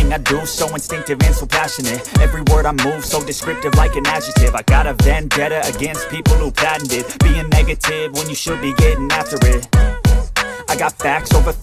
everything I do, so instinctive and so passionate. Every word I move, so descriptive like an adjective. I got a vendetta against people who patented being negative when you should be getting after it. I got facts over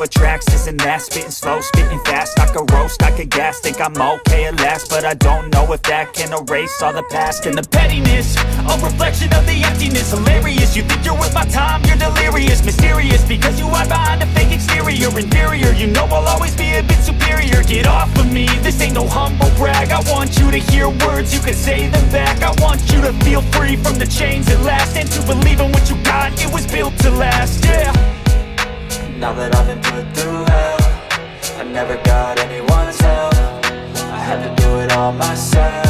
tracks, this and that. Spitting slow, spitting fast, I could roast, I could gas. Think I'm okay at last, but I don't know if that can erase all the past. And the pettiness, a reflection of the emptiness. Hilarious, you think you're worth my time, you're delirious. Mysterious, because you hide behind a fake exterior. Inferior, you know I'll always be a bit superior. Get off of me, this ain't no humble brag. I want you to hear words, you can say them back. I want you to feel free from the chains at last, and to believe in what you got, it was built to last, yeah. Now that I've been put through hell, I never got anyone's help. I had to do it all myself.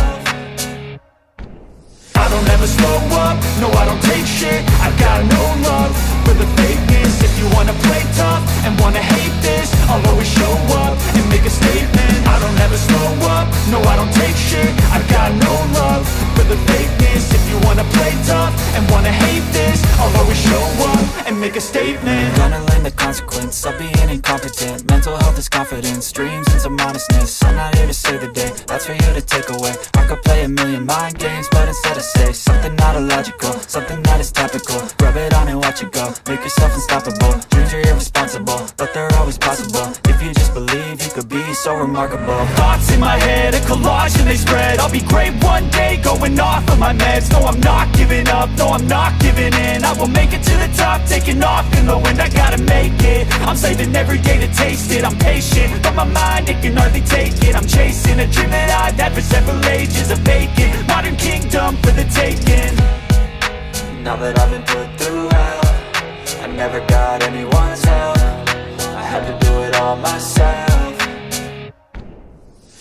I don't ever slow up, no I don't take shit. I got no love for the fakeness. If you wanna play tough and wanna hate this, I'll always show up and make a statement. I don't ever slow up, no I don't take shit. I got no love for the fakeness. If you wanna play tough and wanna hate this, I'll always show up and make a statement. Gonna learn the consequence of being incompetent. Mental health is confidence, dreams and some honestness. I'm not here to save the day, that's for you to take away. I could play a million mind games, but instead I say something not illogical, something that is topical. Rub it on and watch it go, make yourself unstoppable. Dreams are irresponsible, but they're always possible. If you just believe, you could be so remarkable. Thoughts in my head, a collage and they spread. I'll be great one day, going off of my meds. No, I'm not giving up, no, I'm not giving in. I will make it to the top, taking off in the wind. I gotta make it, I'm saving every day to taste it. I'm patient, but my mind, it can hardly take it. I'm chasing a dream that I've had for several ages. A vacant, modern kingdom for the taking. Now that I've been put through hell, I never got anyone's help. I had to do it all myself.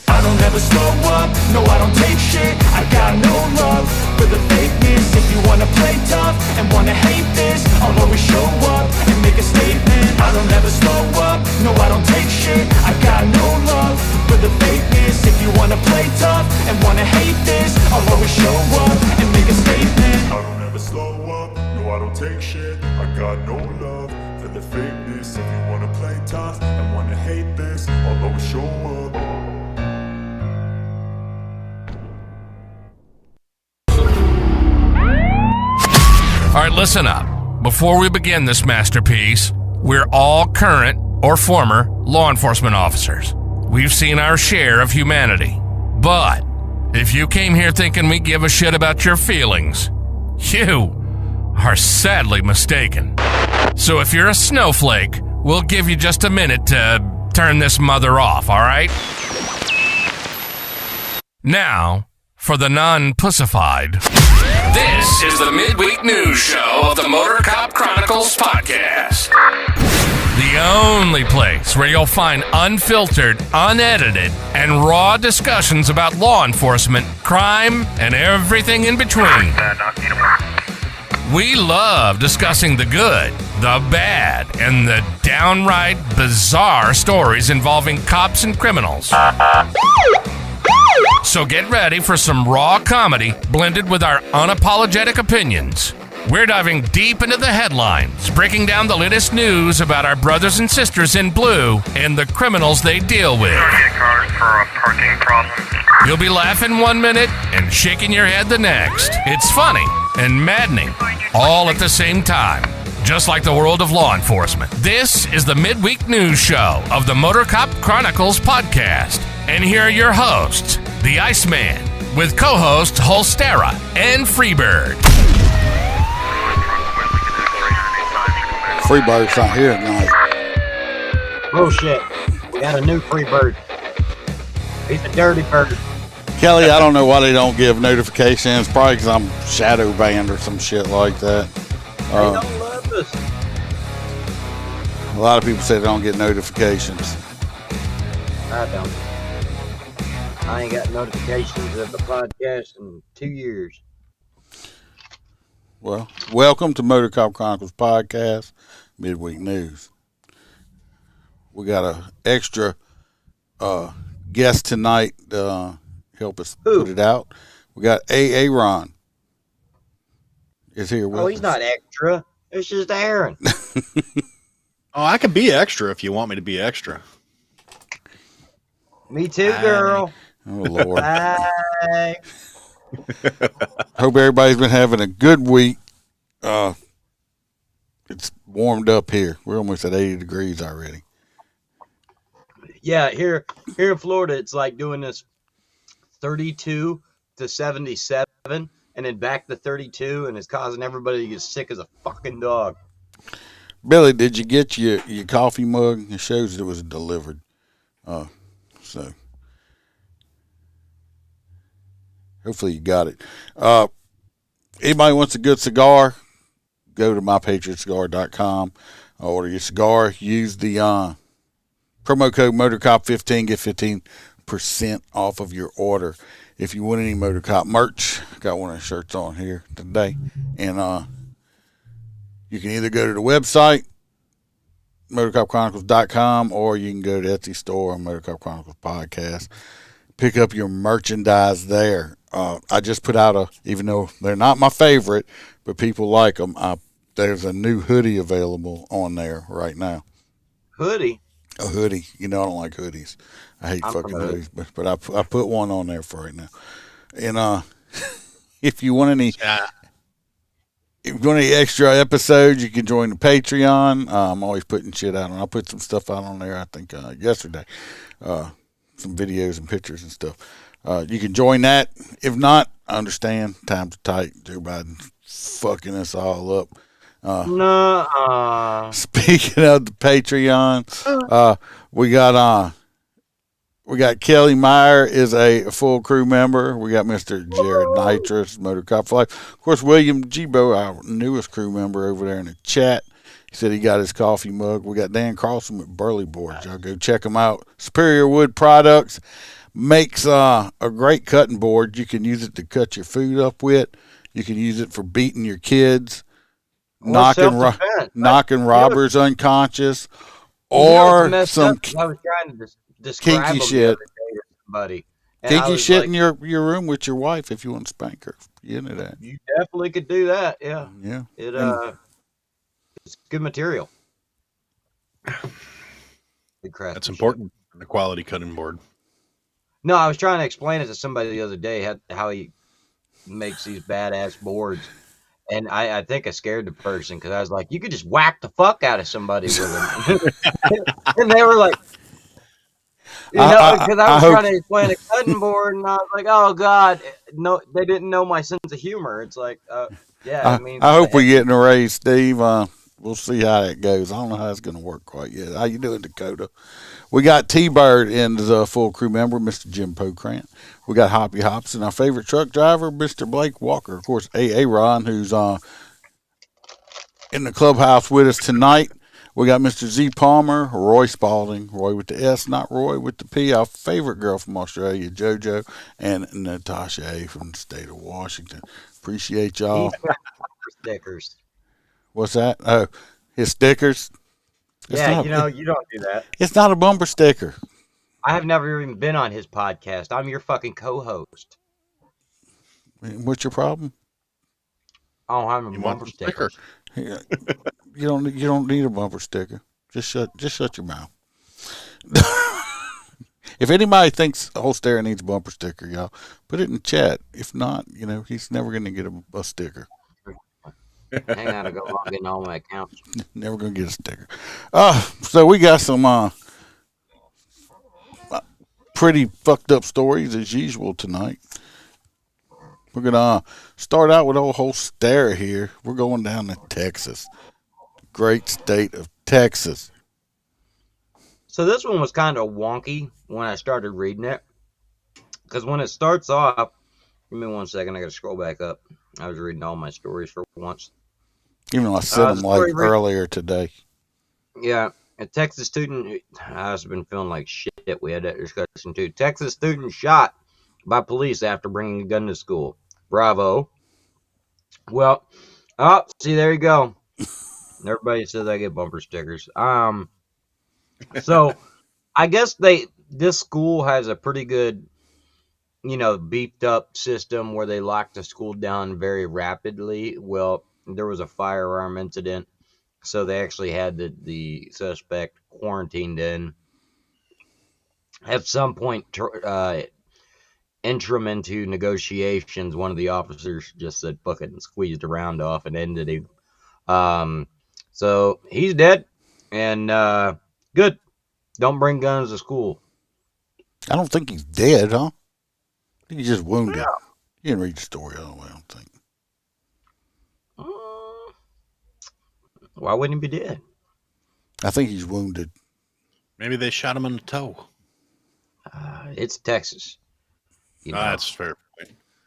I don't ever slow up, no I don't take shit. I got no love for the fakeness. If you wanna play tough and wanna hate this, I'll always show up and make a statement. I don't ever slow up, no I don't take shit. I got no love for the fakeness. If you wanna play tough and wanna hate this, I'll always show up and make a statement. I don't ever slow up, no I don't take shit. I got no love for the fakeness. If you wanna play tough and wanna hate this, I'll always show up. All right, listen up. Before we begin this masterpiece, we're all current or former law enforcement officers. We've seen our share of humanity. But if you came here thinking we give a shit about your feelings, you are sadly mistaken. So if you're a snowflake, we'll give you just a minute to turn this mother off, all right? Now, for the non-pussified. This is the midweek news show of the Motorcop Chronicles podcast. The only place where you'll find unfiltered, unedited, and raw discussions about law enforcement, crime, and everything in between. We love discussing the good, the bad, and the downright bizarre stories involving cops and criminals. So get ready for some raw comedy blended with our unapologetic opinions. We're diving deep into the headlines, breaking down the latest news about our brothers and sisters in blue and the criminals they deal with. You'll be laughing 1 minute and shaking your head the next. It's funny and maddening all at the same time, just like the world of law enforcement. This is the midweek news show of the Motorcop Chronicles podcast. And here are your hosts, the Iceman, with co-hosts Holstera and Freebird. Freebird's not here tonight. Bullshit. We got a new Freebird. He's a dirty bird. Kelly, I don't know why they don't give notifications. Probably because I'm shadow banned or some shit like that. They don't love us. A lot of people say they don't get notifications. I don't. I ain't got notifications of the podcast in 2 years. Well, welcome to Motorcop Chronicles podcast, midweek news. We got an extra guest tonight to help us put it out. We got Aaron is here with us. Oh, he's not extra. It's just Aaron. Oh, I can be extra if you want me to be extra. Me too, girl. Oh, Lord. Bye. Hope everybody's been having a good week. It's warmed up here. We're almost at 80 degrees already. Yeah, here in Florida, it's like doing this 32 to 77, and then back to 32, and it's causing everybody to get sick as a fucking dog. Billy, did you get your coffee mug? It shows it was delivered. So hopefully you got it. Anybody wants a good cigar, go to mypatriotcigar.com. Order your cigar. Use the promo code Motorcop15. Get 15% off of your order. If you want any Motorcop merch, got one of the shirts on here today. And you can either go to the website, motorcopchronicles.com, or you can go to Etsy store and Motorcop Chronicles Podcast. Pick up your merchandise there. I just put out even though they're not my favorite, but people like them, there's a new hoodie available on there right now. Hoodie? A hoodie. You know I don't like hoodies. I hate fucking hoodies, but I put one on there for right now. And if you want any... If you want any extra episodes, you can join the Patreon. I'm always putting shit out on. I put some stuff out on there, I think, yesterday. Some videos and pictures and stuff. You can join that. If not, I understand. Times are tight. Everybody's fucking us all up. Speaking of the Patreon, we got Kelly Meyer is a full crew member. We got Mr. Jared Nitrous, Motorcop for Life. Of course, William Gibo, our newest crew member over there in the chat. He said he got his coffee mug. We got Dan Carlson with Burley Boards. Y'all go check them out. Superior Wood Products makes a great cutting board. You can use it to cut your food up with. You can use it for beating your kids, knocking robbers unconscious, or some I was trying to describe kinky shit. Buddy. Kinky shit in your room with your wife if you want to spank her. You into that? You definitely could do that. Yeah. Yeah. It's good material. Good craft. That's important. The quality cutting board. No, I was trying to explain it to somebody the other day how he makes these badass boards. And I think I scared the person because I was like, you could just whack the fuck out of somebody with them. And they were like, because I was trying to explain a cutting board, and I was like, oh, God. No, they didn't know my sense of humor. It's like, yeah. I hope we're getting a raise, Steve. We'll see how that goes. I don't know how it's going to work quite yet. How you doing, Dakota? We got T-Bird in the full crew member, Mr. Jim Pocrant. We got Hoppy Hops and our favorite truck driver, Mr. Blake Walker. Of course, A.A. Ron, who's in the clubhouse with us tonight. We got Mr. Z Palmer, Roy Spalding, Roy with the S, not Roy with the P, our favorite girl from Australia, JoJo, and Natasha A. from the state of Washington. Appreciate y'all. Stickers. What's that? Oh, his stickers. You don't do that. It's not a bumper sticker. I have never even been on his podcast. I'm your fucking co-host. What's your problem? Oh, I'm a bumper sticker. Yeah. You don't need a bumper sticker. Just shut your mouth. If anybody thinks Holster needs a bumper sticker, y'all put it in chat. If not, he's never going to get a sticker. Hang on, I go log in all my accounts. Never going to get a sticker. So we got some pretty fucked up stories as usual tonight. We're going to start out with old Holster here. We're going down to Texas. Great state of Texas. So this one was kind of wonky when I started reading it. Because when it starts off, give me 1 second, I got to scroll back up. I was reading all my stories for once. Even though I said them earlier today. Yeah, a Texas student, I've been feeling like shit. We had that discussion too. Texas student shot by police after bringing a gun to school. Bravo. Well, see, there you go. Everybody says I get bumper stickers. So I guess this school has a pretty good, beefed up system where they lock the school down very rapidly. Well, there was a firearm incident, so they actually had the suspect quarantined in. At some point, enter him into negotiations. One of the officers just said "fuck it" and squeezed a round off and ended him. So he's dead, and good. Don't bring guns to school. I don't think he's dead, huh? I think he's just wounded. Yeah. You didn't read the story, I don't think. Why wouldn't he be dead? I think he's wounded. Maybe they shot him in the toe. It's Texas. That's fair.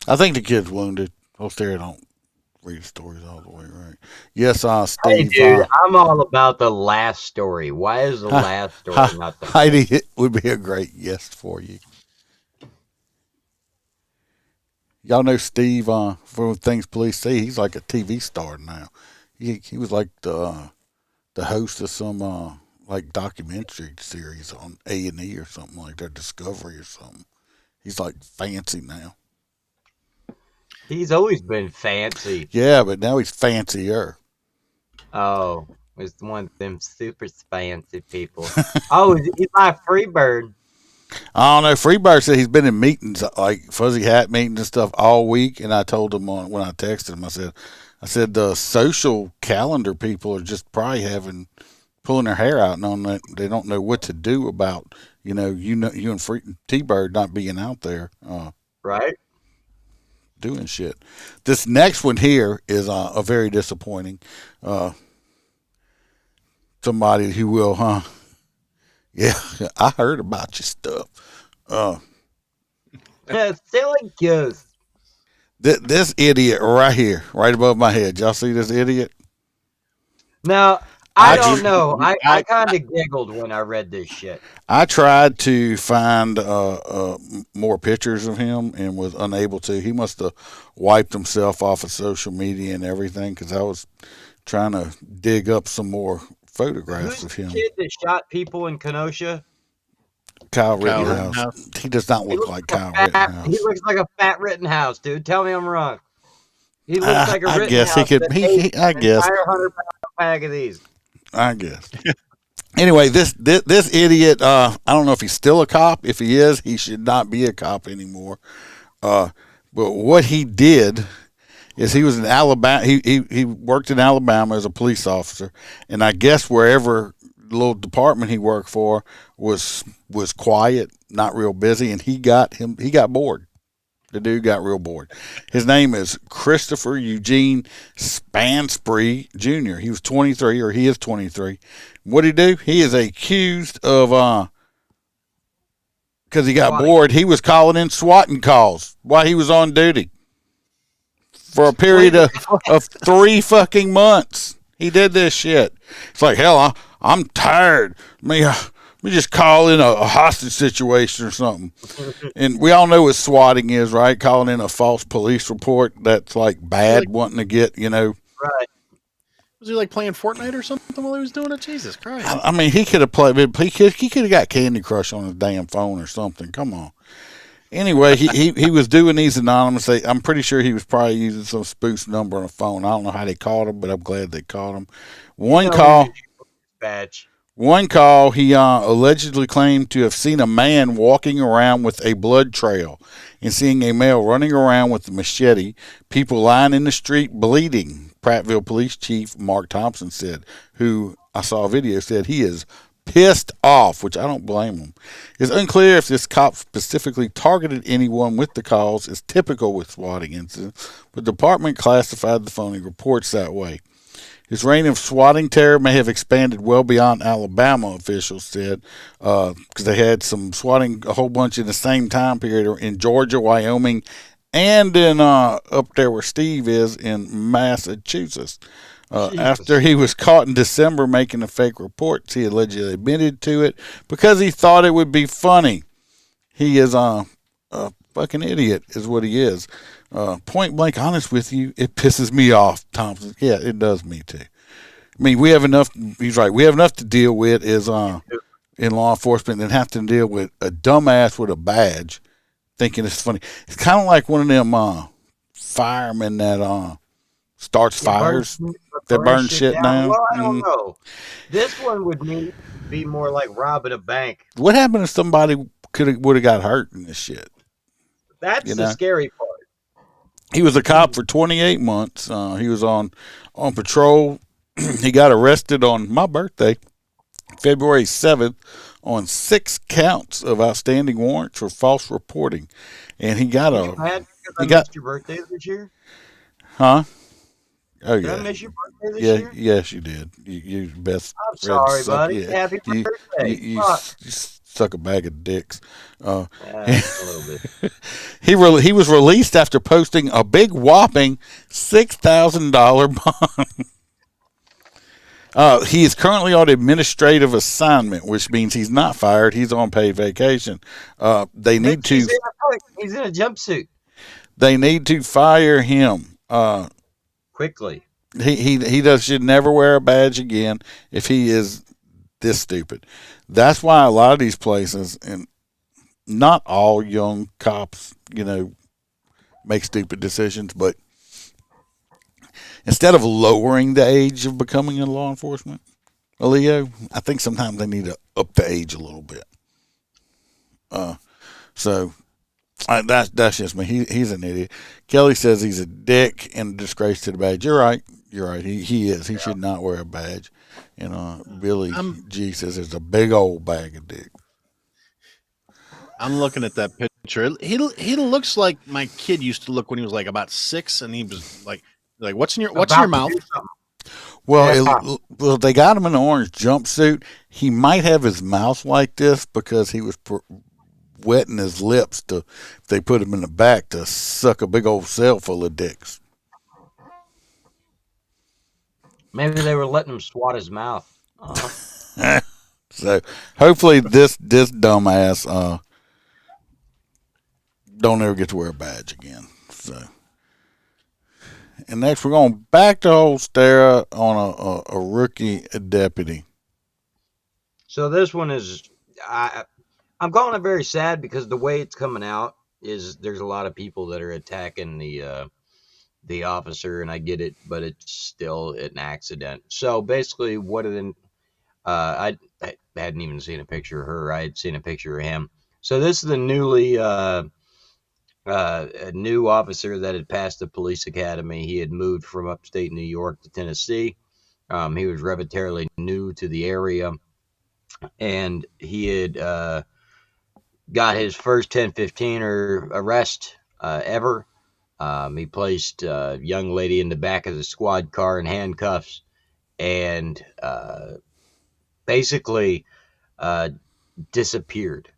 I think the kid's wounded. Holster don't read the stories all the way right. Yes, Steve. Hey, dude, I'm all about the last story. Why is the last story not the Heidi? It would be a great guest for you. Y'all know Steve from Things Police See. He's like a TV star now. He was like the host of some like documentary series on A&E or something like that, Discovery or something. He's like fancy now. He's always been fancy. Yeah, but now he's fancier. Oh, he's one of them super fancy people. Oh, he's like Freebird. I don't know. Freebird said he's been in meetings, like fuzzy hat meetings and stuff all week. And I told him when I texted him, I said the social calendar people are just probably pulling their hair out and on that. They don't know what to do about, you and T-Bird not being out there. Right. Doing shit. This next one here is a very disappointing. Somebody who will, yeah, I heard about your stuff. Silly goose. This idiot right here, right above my head. Y'all see this idiot? Now, I don't know. I kind of giggled when I read this shit. I tried to find more pictures of him and was unable to. He must have wiped himself off of social media and everything because I was trying to dig up some more photographs of him. Who's the kid that shot people in Kenosha? Kyle Rittenhouse. He does not look like Kyle Rittenhouse. He looks like a fat Rittenhouse, dude. Tell me I'm wrong. He looks like a Rittenhouse. I guess he could. I guess. 100-pound bag of these. I guess. Anyway, this idiot. I don't know if he's still a cop. If he is, he should not be a cop anymore. But what he did is he was in Alabama. He worked in Alabama as a police officer, and I guess wherever the little department he worked for was quiet, not real busy, and he got bored. The dude got real bored. His name is Christopher Eugene Spanspree Jr. He was 23, or he is 23. What did he do? He is accused of, because he got bored, he was calling in swatting calls while he was on duty for a period of 3 fucking months. He did this shit. It's like, hell, I'm tired. Let me just call in a hostage situation or something. And we all know what swatting is, right? Calling in a false police report that's like bad, wanting to get, Right. Was he like playing Fortnite or something while he was doing it? Jesus Christ. I mean, he could have played, he could have got Candy Crush on his damn phone or something. Come on. Anyway, he was doing these anonymously. I'm pretty sure he was probably using some spoof number on a phone. I don't know how they caught him, but I'm glad they caught him. One call, he allegedly claimed to have seen a man walking around with a blood trail and seeing a male running around with a machete, people lying in the street bleeding. Prattville Police Chief Mark Thompson said, who I saw a video, said he is pissed off, which I don't blame him. It's unclear if this cop specifically targeted anyone with the calls, as typical with swatting incidents, but the department classified the phony reports that way. His reign of swatting terror may have expanded well beyond Alabama, officials said, because they had some swatting a whole bunch in the same time period in Georgia, Wyoming, and in up there where Steve is in Massachusetts. After he was caught in December making the fake reports, he allegedly admitted to it because he thought it would be funny. He is a fucking idiot, is what he is. Point blank honest with you, it pisses me off, Thompson. Yeah, it does me too. I mean, we have enough. He's right. We have enough to deal with in law enforcement than have to deal with a dumbass with a badge thinking it's funny. It's kind of like one of them firemen that starts fires that burn shit down. Well, I don't know. This one would be more like robbing a bank. What happened if somebody would have got hurt in this shit. That's You the know? scary part. He was a cop for 28 months. He was on patrol. He got arrested on my birthday, February 7th, on 6 counts of outstanding warrants for false reporting, and he got You had because I he got missed your birthday this year. huh? Oh Did I yeah, miss your birthday this yeah, year? yes you did. You best I'm friend sorry, suck. buddy. Yeah, Happy you birthday. you Fuck. suck a bag of dicks. A little bit. He was released after posting a big whopping $6,000 bond. He is currently on administrative assignment, which means he's not fired. He's on paid vacation. They need to. He's in a jumpsuit. They need to fire him. Quickly. He should never wear a badge again if he is this stupid. That's why a lot of these places, and not all young cops, make stupid decisions, but instead of lowering the age of becoming in law enforcement, Leo, I think sometimes they need to up the age a little bit. That's just me. He's an idiot. Kelly says he's a dick and a disgrace to the badge. You're right. He is. He should not wear a badge. Billy G says there's a big old bag of dick. I'm looking at that picture. He looks like my kid used to look when he was like about 6, and he was like what's in your mouth? Well, well, they got him in an orange jumpsuit. He might have his mouth like this because he was wetting his lips if they put him in the back to suck a big old cell full of dicks. Maybe they were letting him swat his mouth. So hopefully this dumbass don't ever get to wear a badge again. So, and next we're going back to Holstera on a rookie deputy. So this one is, I'm calling it very sad because the way it's coming out is there's a lot of people that are attacking the officer, and I get it, but it's still an accident. So basically, I hadn't even seen a picture of her. I had seen a picture of him. So this is the a new officer that had passed the police academy. He had moved from upstate New York to Tennessee. He was relatively new to the area, and he had got his first 10-15 arrest ever. He placed a young lady in the back of the squad car in handcuffs and basically disappeared.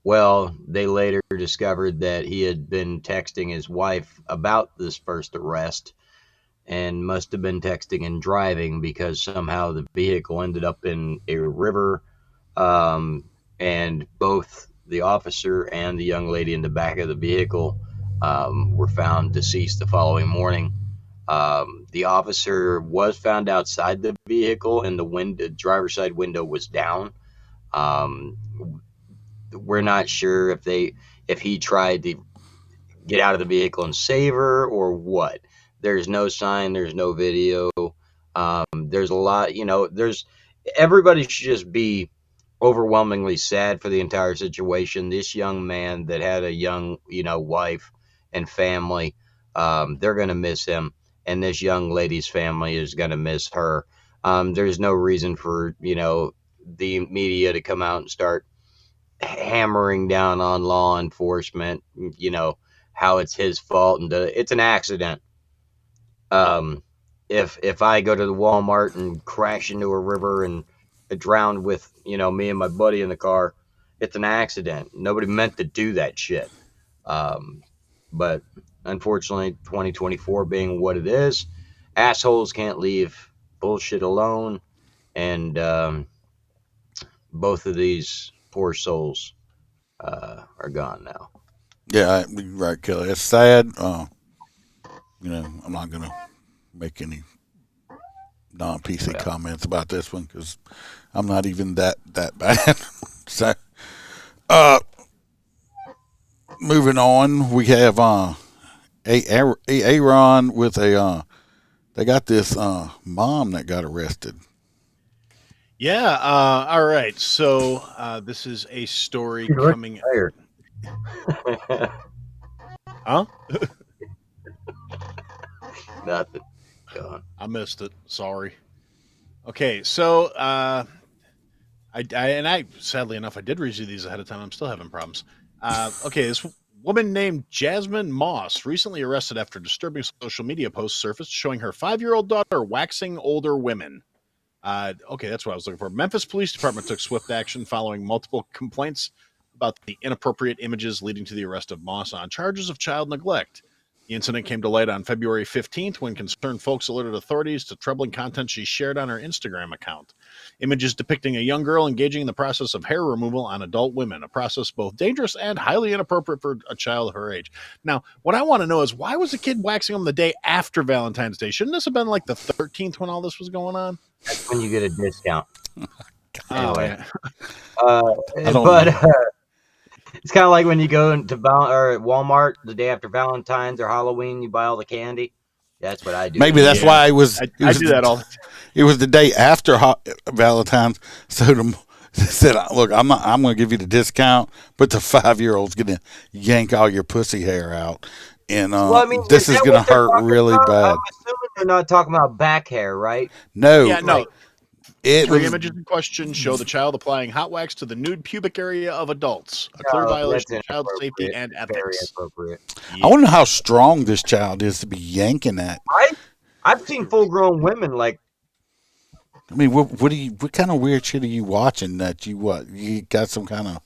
Well, they later discovered that he had been texting his wife about this first arrest and must have been texting and driving because somehow the vehicle ended up in a river, and both the officer and the young lady in the back of the vehicle were found deceased the following morning. The officer was found outside the vehicle, and the driver's side window was down. We're not sure if he tried to get out of the vehicle and save her or what. There's no sign. There's no video. There's a lot. Everybody should just be overwhelmingly sad for the entire situation. This young man that had a young, wife and family, they're going to miss him. And this young lady's family is going to miss her. There's no reason for, the media to come out and start hammering down on law enforcement, how it's his fault. And it's an accident. If I go to the Walmart and crash into a river and drown with, me and my buddy in the car, it's an accident. Nobody meant to do that shit. But unfortunately, 2024 being what it is, assholes can't leave bullshit alone. And both of these poor souls are gone now. Yeah, you're right, Kelly. It's sad. I'm not going to make any non-PC comments about this one because I'm not even that bad. So, moving on, we have Aaron with they got this mom that got arrested. Yeah. All right. So this is a story coming. Tired. Huh? Nothing. Go on. I missed it. Sorry. Okay. So I sadly enough I did review these ahead of time. I'm still having problems. Okay. This woman named Jasmine Moss recently arrested after disturbing social media posts surfaced showing her 5-year-old daughter waxing older women. Okay, that's what I was looking for. Memphis Police Department took swift action following multiple complaints about the inappropriate images leading to the arrest of Moss on charges of child neglect. The incident came to light on February 15th when concerned folks alerted authorities to troubling content she shared on her Instagram account. Images depicting a young girl engaging in the process of hair removal on adult women, a process both dangerous and highly inappropriate for a child her age. Now, what I want to know is why was the kid waxing them the day after Valentine's Day? Shouldn't this have been like the 13th when all this was going on? That's when you get a discount. Anyway. It's kind of like when you go into Walmart the day after Valentine's or Halloween, you buy all the candy. That's what I do. Maybe that's why it was. I do that all. It was the day after Valentine's, so they said, "Look, I'm going to give you the discount, but the 5-year-old's going to yank all your pussy hair out, and this is going to hurt really bad." I'm assuming they're not talking about back hair, right? No, Yeah, no. It Three was, images in question show the child applying hot wax to the nude pubic area of adults, a clear violation of child safety and Very ethics. inappropriate. I wonder how strong this child is to be yanking that. I've seen full-grown women like. I mean, what kind of weird shit are you watching? That you got some kind of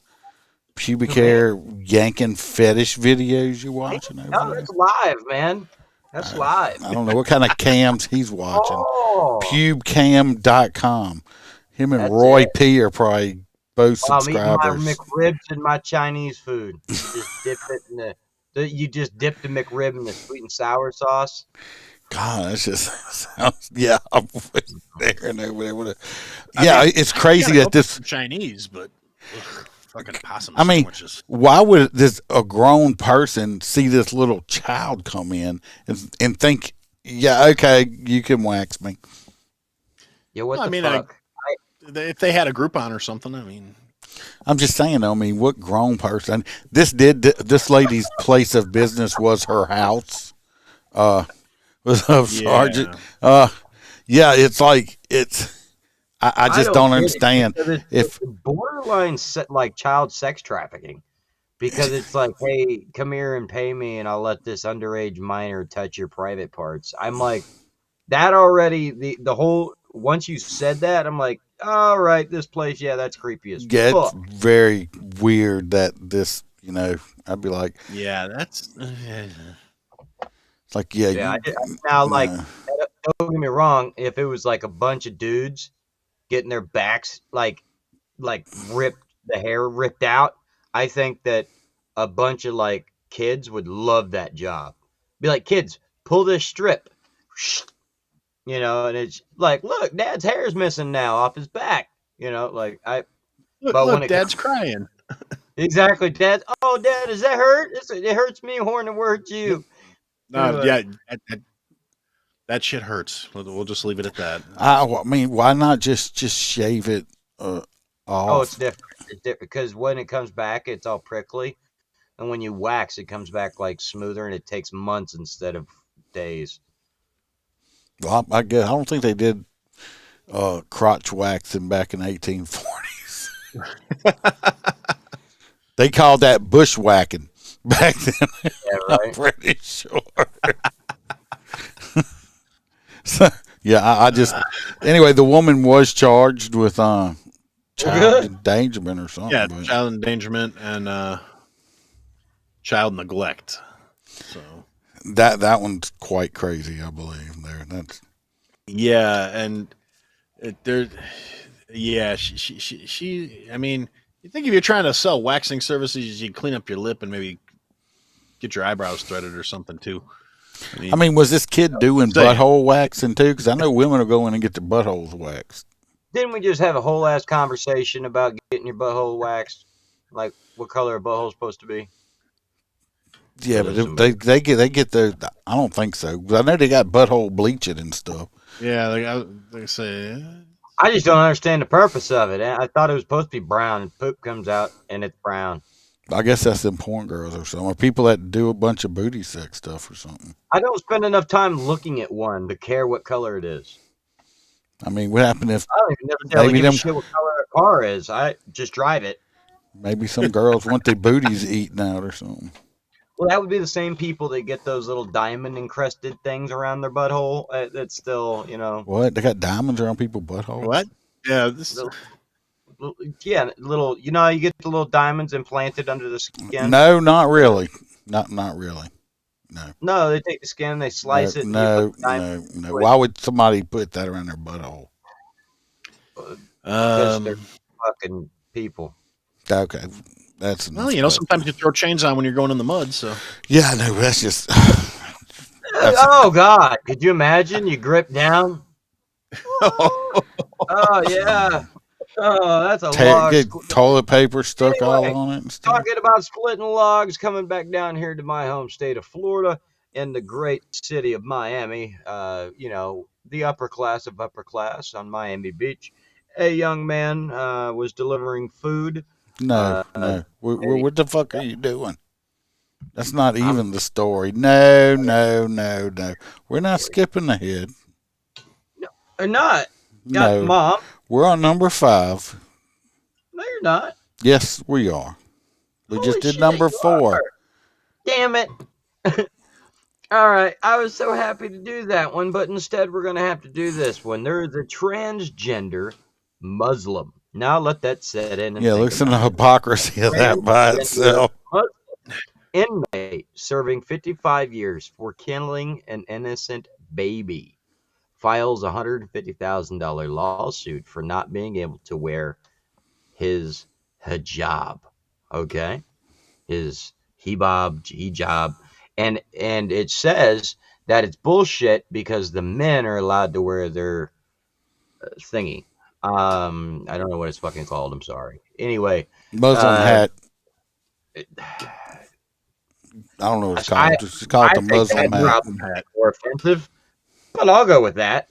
pubic hair yanking fetish videos you're watching over No, there? that's live, man. That's live. I don't know what kind of cams he's watching. Oh, Pubecam.com. Him and That's Roy it. P are probably both I'm eating my subscribers. McRibs and my Chinese food. You just dip it in you just dip the McRib in the sweet and sour sauce. God, that just sounds. Yeah, I'm there and over there. Yeah, it's crazy that this. Chinese, but fucking possum I mean, sandwiches. why would a grown person see this little child come in and think, yeah, okay, you can wax me? Yeah, what I the mean, fuck? If they had a Groupon or something, I mean, I'm just saying. I mean, what grown person? This lady's place of business was her house. Was of sergeant. Yeah, it's like it's. I just don't understand It's borderline like child sex trafficking, because it's like, hey, come here and pay me, and I'll let this underage minor touch your private parts. I'm like, that already. The whole once you said that, I'm like, all right, this place, yeah, that's creepy as yeah, fuck. it's very weird that this. I'd be like, yeah, that's. it's like, yeah. Yeah, now, like, don't get me wrong. If it was like a bunch of dudes getting their backs like ripped, the hair ripped out, I think that a bunch of like kids would love that job. Be like, kids, pull this strip, and it's like, look, Dad's hair is missing now off his back. Like Look, Dad's crying. Exactly, Dad. Oh, Dad, does that hurt? It hurts me more than it hurts you. No, yeah, that shit hurts. We'll just leave it at that. I mean, why not just shave it off? Oh, it's different. It's different because when it comes back, it's all prickly, and when you wax, it comes back like smoother, and it takes months instead of days. Well, I guess I don't think they did crotch waxing back in the 1840s. They called that bushwhacking back then. Yeah, right. I'm pretty sure. So, yeah, I just anyway. The woman was charged with child endangerment or something. Yeah, child endangerment and child neglect. So that one's quite crazy, I believe. That's and she. I mean, you think if you're trying to sell waxing services, you clean up your lip and maybe get your eyebrows threaded or something too. I mean, was this kid doing butthole waxing too? Because I know women are going and get their buttholes waxed. Didn't we just have a whole ass conversation about getting your butthole waxed? Like, what color a butthole supposed to be? Yeah, but they get their. I don't think so. I know they got butthole bleaching and stuff. Yeah, they say I just don't understand the purpose of it. I thought it was supposed to be brown, and poop comes out and it's brown. I guess that's them porn girls or something, or people that do a bunch of booty sex stuff or something. I don't spend enough time looking at one to care what color it is. I mean, what happened if I don't even necessarily maybe give a them shit what color a car is. I just drive it. maybe some girls want their booties eaten out or something? Well, that would be the same people that get those little diamond encrusted things around their butthole. That's still, What? They got diamonds around people's buttholes? What? Yeah, this little. You know how you get the little diamonds implanted under the skin? No, not really. Not really. No. No, they take the skin, they slice it. And you No, put the diamond no. into it Why would somebody put that around their butthole? because they're fucking people. Okay, that's well, sometimes you throw chains on when you're going in the mud. So yeah, I know. That's just. Oh God! Could you imagine? You grip down. Oh yeah. Oh, that's a log. Get toilet paper stuck Anyway, all on it and stuff. Talking about splitting logs, coming back down here to my home state of Florida in the great city of Miami. The upper class of upper class on Miami Beach. A young man was delivering food. No. What the fuck are you doing? That's not even the story. No. We're not skipping ahead. Or not. No. Mom. We're on number 5. No, you're not. Yes, we are. We Holy just did shit, number you 4. are. Damn it. All right. I was so happy to do that one, but instead we're going to have to do this one. There is a transgender Muslim. Now let that set in. And listen to the hypocrisy of that by itself. Inmate serving 55 years for killing an innocent baby files a $150,000 lawsuit for not being able to wear his hijab. Okay, his hijab, and it says that it's bullshit because the men are allowed to wear their thingy. I don't know what it's fucking called. I'm sorry. Anyway, Muslim hat. I don't know what it's called. It's called the Muslim hat. More offensive, but I'll go with that.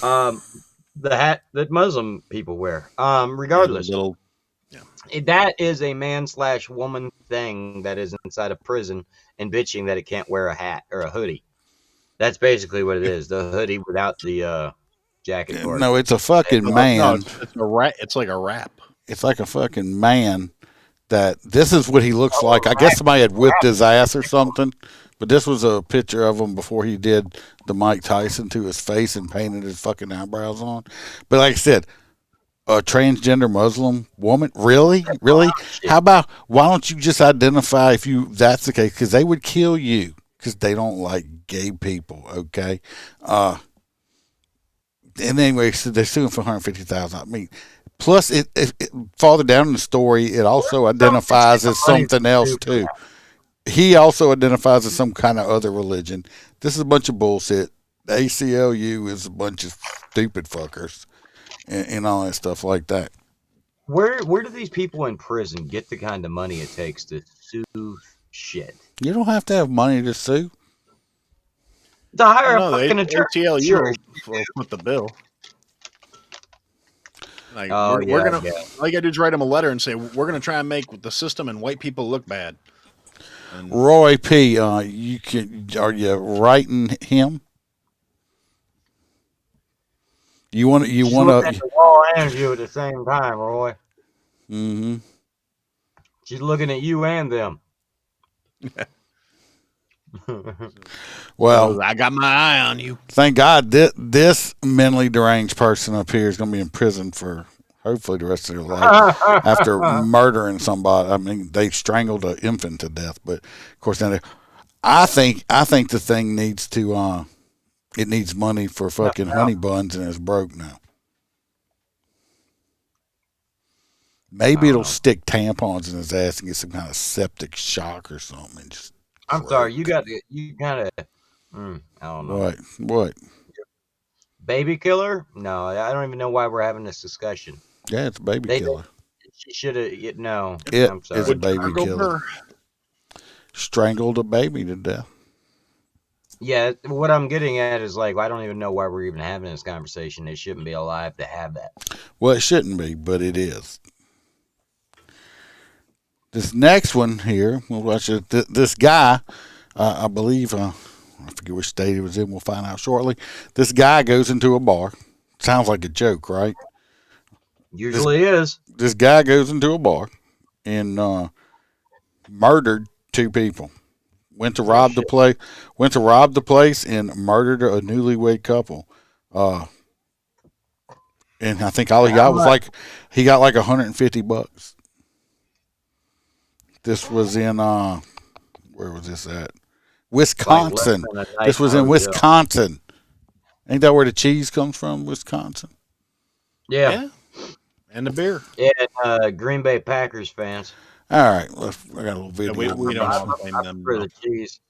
The hat that Muslim people wear. Regardless, that is a man/woman thing that is inside a prison and bitching that it can't wear a hat or a hoodie. That's basically what it is. The hoodie without the jacket. No, it's a fucking man. No, it's like a wrap. It's like a fucking man. That this is what he looks like. I guess somebody had whipped his ass or something, but this was a picture of him before he did the Mike Tyson to his face and painted his fucking eyebrows on. But like I said, a transgender Muslim woman, really? How about why don't you just identify if that's the case? Because they would kill you because they don't like gay people. Okay, and anyway, so they're suing for $150,000. I mean. Plus, it farther down in the story, it also identifies as something else, too. He also identifies as some kind of other religion. This is a bunch of bullshit. The ACLU is a bunch of stupid fuckers and all that stuff like that. Where do these people in prison get the kind of money it takes to sue shit? You don't have to have money to sue. To hire a fucking attorney. ACLU will put the bill. Like, we're gonna, all you gotta do is write them a letter and say we're gonna try and make the system and white people look bad. And Roy P, are you writing him? You want to? At the wall and you at the same time, Roy. Mm-hmm. She's looking at you and them. Well, I got my eye on you. Thank God this mentally deranged person up here is going to be in prison for hopefully the rest of their life after murdering somebody. I mean, they strangled an infant to death, but of course, then I think the thing needs to it needs money for fucking honey buns and it's broke now. Maybe it'll stick tampons in his ass and get some kind of septic shock or something. I'm sorry, you kind of, I don't know. What? Baby killer? No, I don't even know why we're having this discussion. Yeah, it's a baby killer. She should have, no. It I'm sorry. is a baby killer. Strangled a baby to death. Yeah, what I'm getting at is like, I don't even know why we're even having this conversation. They shouldn't be alive to have that. Well, it shouldn't be, but it is. This next one here, we'll watch it. This guy, I believe, I forget which state he was in. We'll find out shortly. This guy goes into a bar. Sounds like a joke, right? Usually is. This guy goes into a bar and murdered 2 people. Went to rob the place. Went to rob the place and murdered a newlywed couple. And I think all he got was like $150. This was in where was this at? Wisconsin. This was in Wisconsin. Ain't that where the cheese comes from? Wisconsin. Yeah. And the beer. Yeah, Green Bay Packers fans. All right, I got a little video. We don't have to blame them. For the cheese.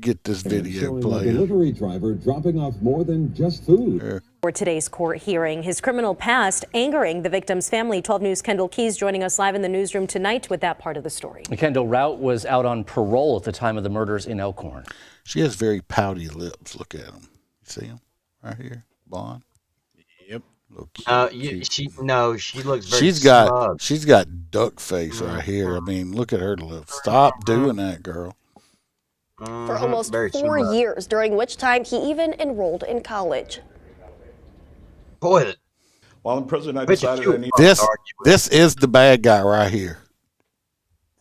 Get this video played. Delivery driver dropping off more than just food. For today's court hearing, his criminal past angering the victim's family. 12 News' Kendall Keys joining us live in the newsroom tonight with that part of the story. Kendall, Rout was out on parole at the time of the murders in Elkhorn. She has very pouty lips. Look at them. You see them right here, blonde. Yep. She looks very smug. She's got duck face right here. I mean, look at her lips. Stop doing that, girl. For almost 4 years, during which time he even enrolled in college. Boy, while in prison, I decided I need this is the bad guy right here.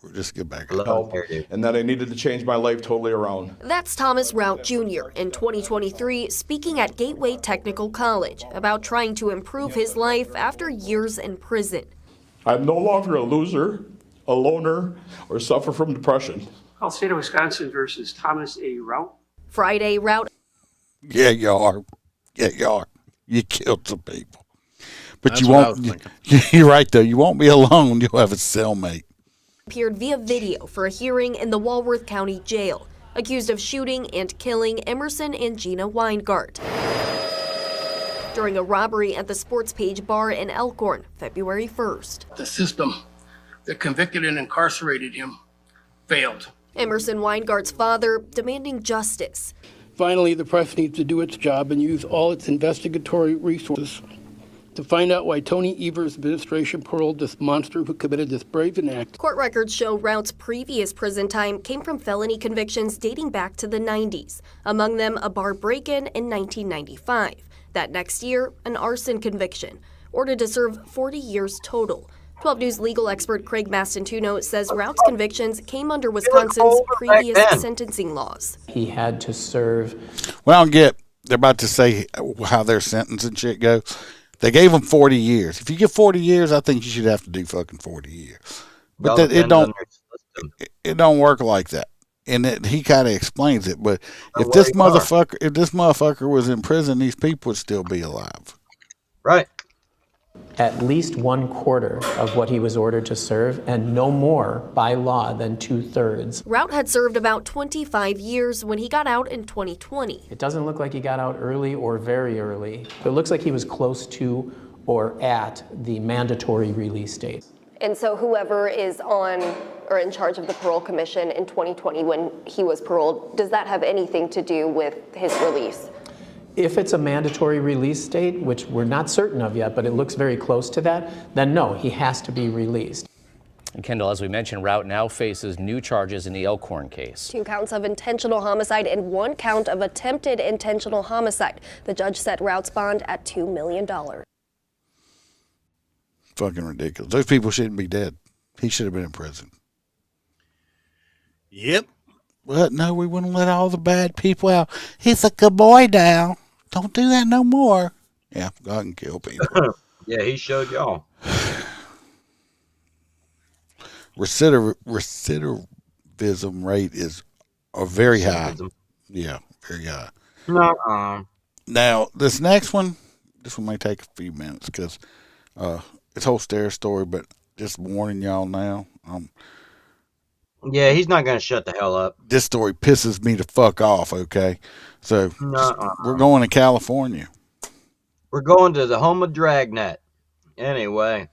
We'll just get back to help, and that I needed to change my life totally around. That's Thomas Rout Jr. in 2023 speaking at Gateway Technical College about trying to improve his life after years in prison. I'm no longer a loser, a loner, or suffer from depression. Call State of Wisconsin versus Thomas A. Rout. Friday, Rout. Yeah, you are. Yeah, you are. You killed some people. But That's you what won't. You're right, though. You won't be alone. You'll have a cellmate. Appeared via video for a hearing in the Walworth County Jail, accused of shooting and killing Emerson and Gina Weingart during a robbery at the Sports Page Bar in Elkhorn, February 1st. The system that convicted and incarcerated him failed. Emerson Weingart's father demanding justice. Finally, the press needs to do its job and use all its investigatory resources to find out why Tony Evers' administration paroled this monster who committed this brazen act. Court records show Rout's previous prison time came from felony convictions dating back to the 90s, among them a bar break-in in 1995. That next year, an arson conviction, ordered to serve 40 years total. 12 News legal expert Craig Mastantuno says Rout's convictions came under Wisconsin's previous sentencing laws. He had to serve. Well, I don't get. They're about to say how their sentence and shit goes. They gave him 40 years. If you get 40 years, I think you should have to do fucking 40 years. But it don't work like that. And he kind of explains it. But if this motherfucker was in prison, these people would still be alive. Right. At least 1/4 of what he was ordered to serve, and no more by law than 2/3. Rout had served about 25 years when he got out in 2020. It doesn't look like he got out early or very early. It looks like he was close to or at the mandatory release date. And so whoever is on or in charge of the parole commission in 2020 when he was paroled, does that have anything to do with his release? If it's a mandatory release date, which we're not certain of yet, but it looks very close to that, then no, he has to be released. And Kendall, as we mentioned, Rout now faces new charges in the Elkhorn case. 2 counts of intentional homicide and 1 count of attempted intentional homicide. The judge set Rout's bond at $2 million. Fucking ridiculous. Those people shouldn't be dead. He should have been in prison. Yep. But no, we wouldn't let all the bad people out. He's a good boy now. Don't do that no more. Yeah, go ahead and kill people. Yeah, he showed y'all. Recidivism rate is very high. Yeah, very high. Now, this next one, this one may take a few minutes because it's a whole story, but just warning y'all now. Yeah, he's not going to shut the hell up. This story pisses me the fuck off, okay? So, we're going to California. We're going to the home of Dragnet. Anyway,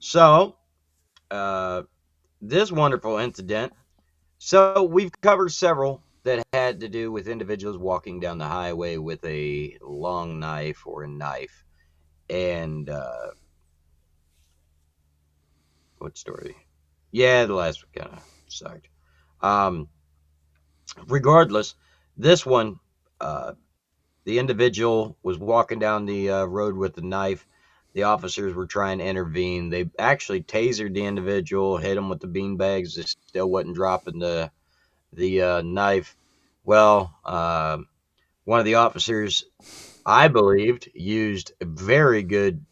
so, this wonderful incident. So, we've covered several that had to do with individuals walking down the highway with a long knife or a knife. And what story? Yeah, the last one kind of sucked. Regardless, this one, the individual was walking down the road with a knife. The officers were trying to intervene. They actually tasered the individual, hit him with the beanbags. They still wasn't dropping the knife. Well, one of the officers, I believed, used very good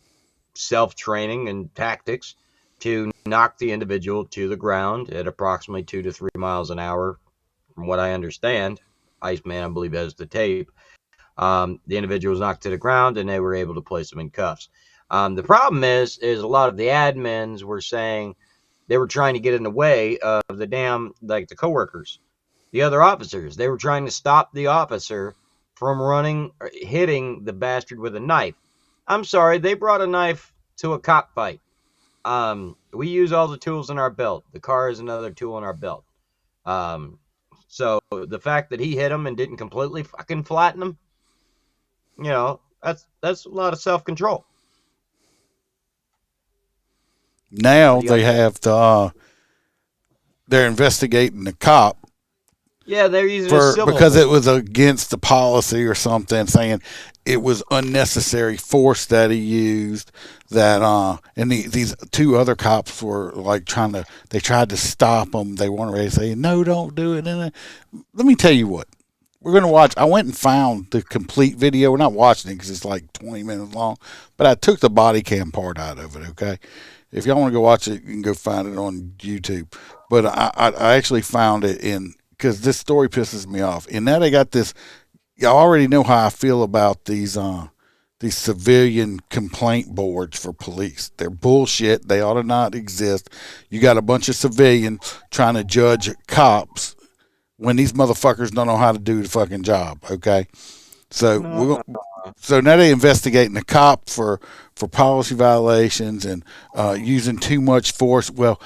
self-training and tactics to knock the individual to the ground at approximately 2 to 3 miles an hour. From what I understand, Iceman, I believe, has the tape. The individual was knocked to the ground, and they were able to place him in cuffs. The problem is a lot of the admins were saying they were trying to get in the way of the coworkers, the other officers. They were trying to stop the officer from hitting the bastard with a knife. I'm sorry, they brought a knife to a cop fight. We use all the tools in our belt. The car is another tool in our belt. So the fact that he hit him and didn't completely fucking flatten him, that's a lot of self-control. Now they have they're investigating the cop. Yeah, they're using a civil because it was against the policy or something, saying it was unnecessary force that he used. That and these two other cops were like they tried to stop him. They weren't ready to say, no, don't do it. And let me tell you what. We're going to watch. I went and found the complete video. We're not watching it because it's like 20 minutes long, but I took the body cam part out of it, okay? If y'all want to go watch it, you can go find it on YouTube. But I actually found it because this story pisses me off. And now they got this. Y'all already know how I feel about these civilian complaint boards for police. They're bullshit. They ought to not exist. You got a bunch of civilians trying to judge cops when these motherfuckers don't know how to do the fucking job, okay? So so now they're investigating the cop for policy violations and using too much force. Well,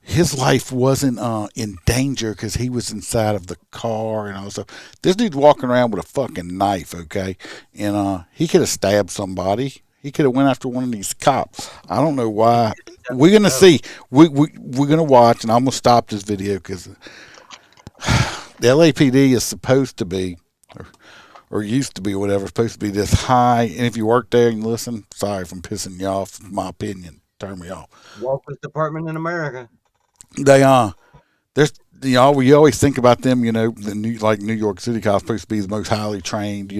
his life wasn't in danger because he was inside of the car and all stuff. This dude's walking around with a fucking knife, okay? And he could have stabbed somebody. He could have went after one of these cops. I don't know why. We're going to see. We're going to watch, and I'm going to stop this video because the LAPD is supposed to be, or used to be, whatever, supposed to be this high. And if you work there and listen, sorry if I'm pissing you off. My opinion, turn me off. Welfare Department in America. They there's we always think about them. New York City cops supposed to be the most highly trained.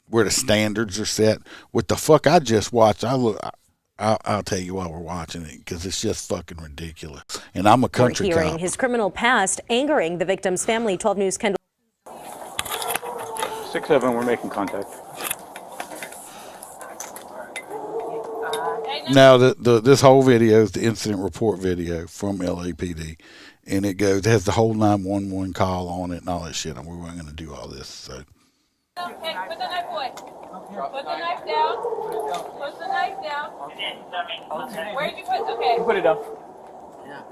Where the standards are set. What the fuck I just watched? I'll tell you while we're watching it because it's just fucking ridiculous. And I'm a country cop. Hearing his criminal past angering the victim's family. 12 News Kendall. 6-7, we're making contact. Now this whole video is the incident report video from LAPD, and it has the whole 911 call on it and all that shit. And we weren't going to do all this. So. Okay, put the knife away. Put the knife down. Put the knife down. Where did you put it? Okay. You put it down. Yeah.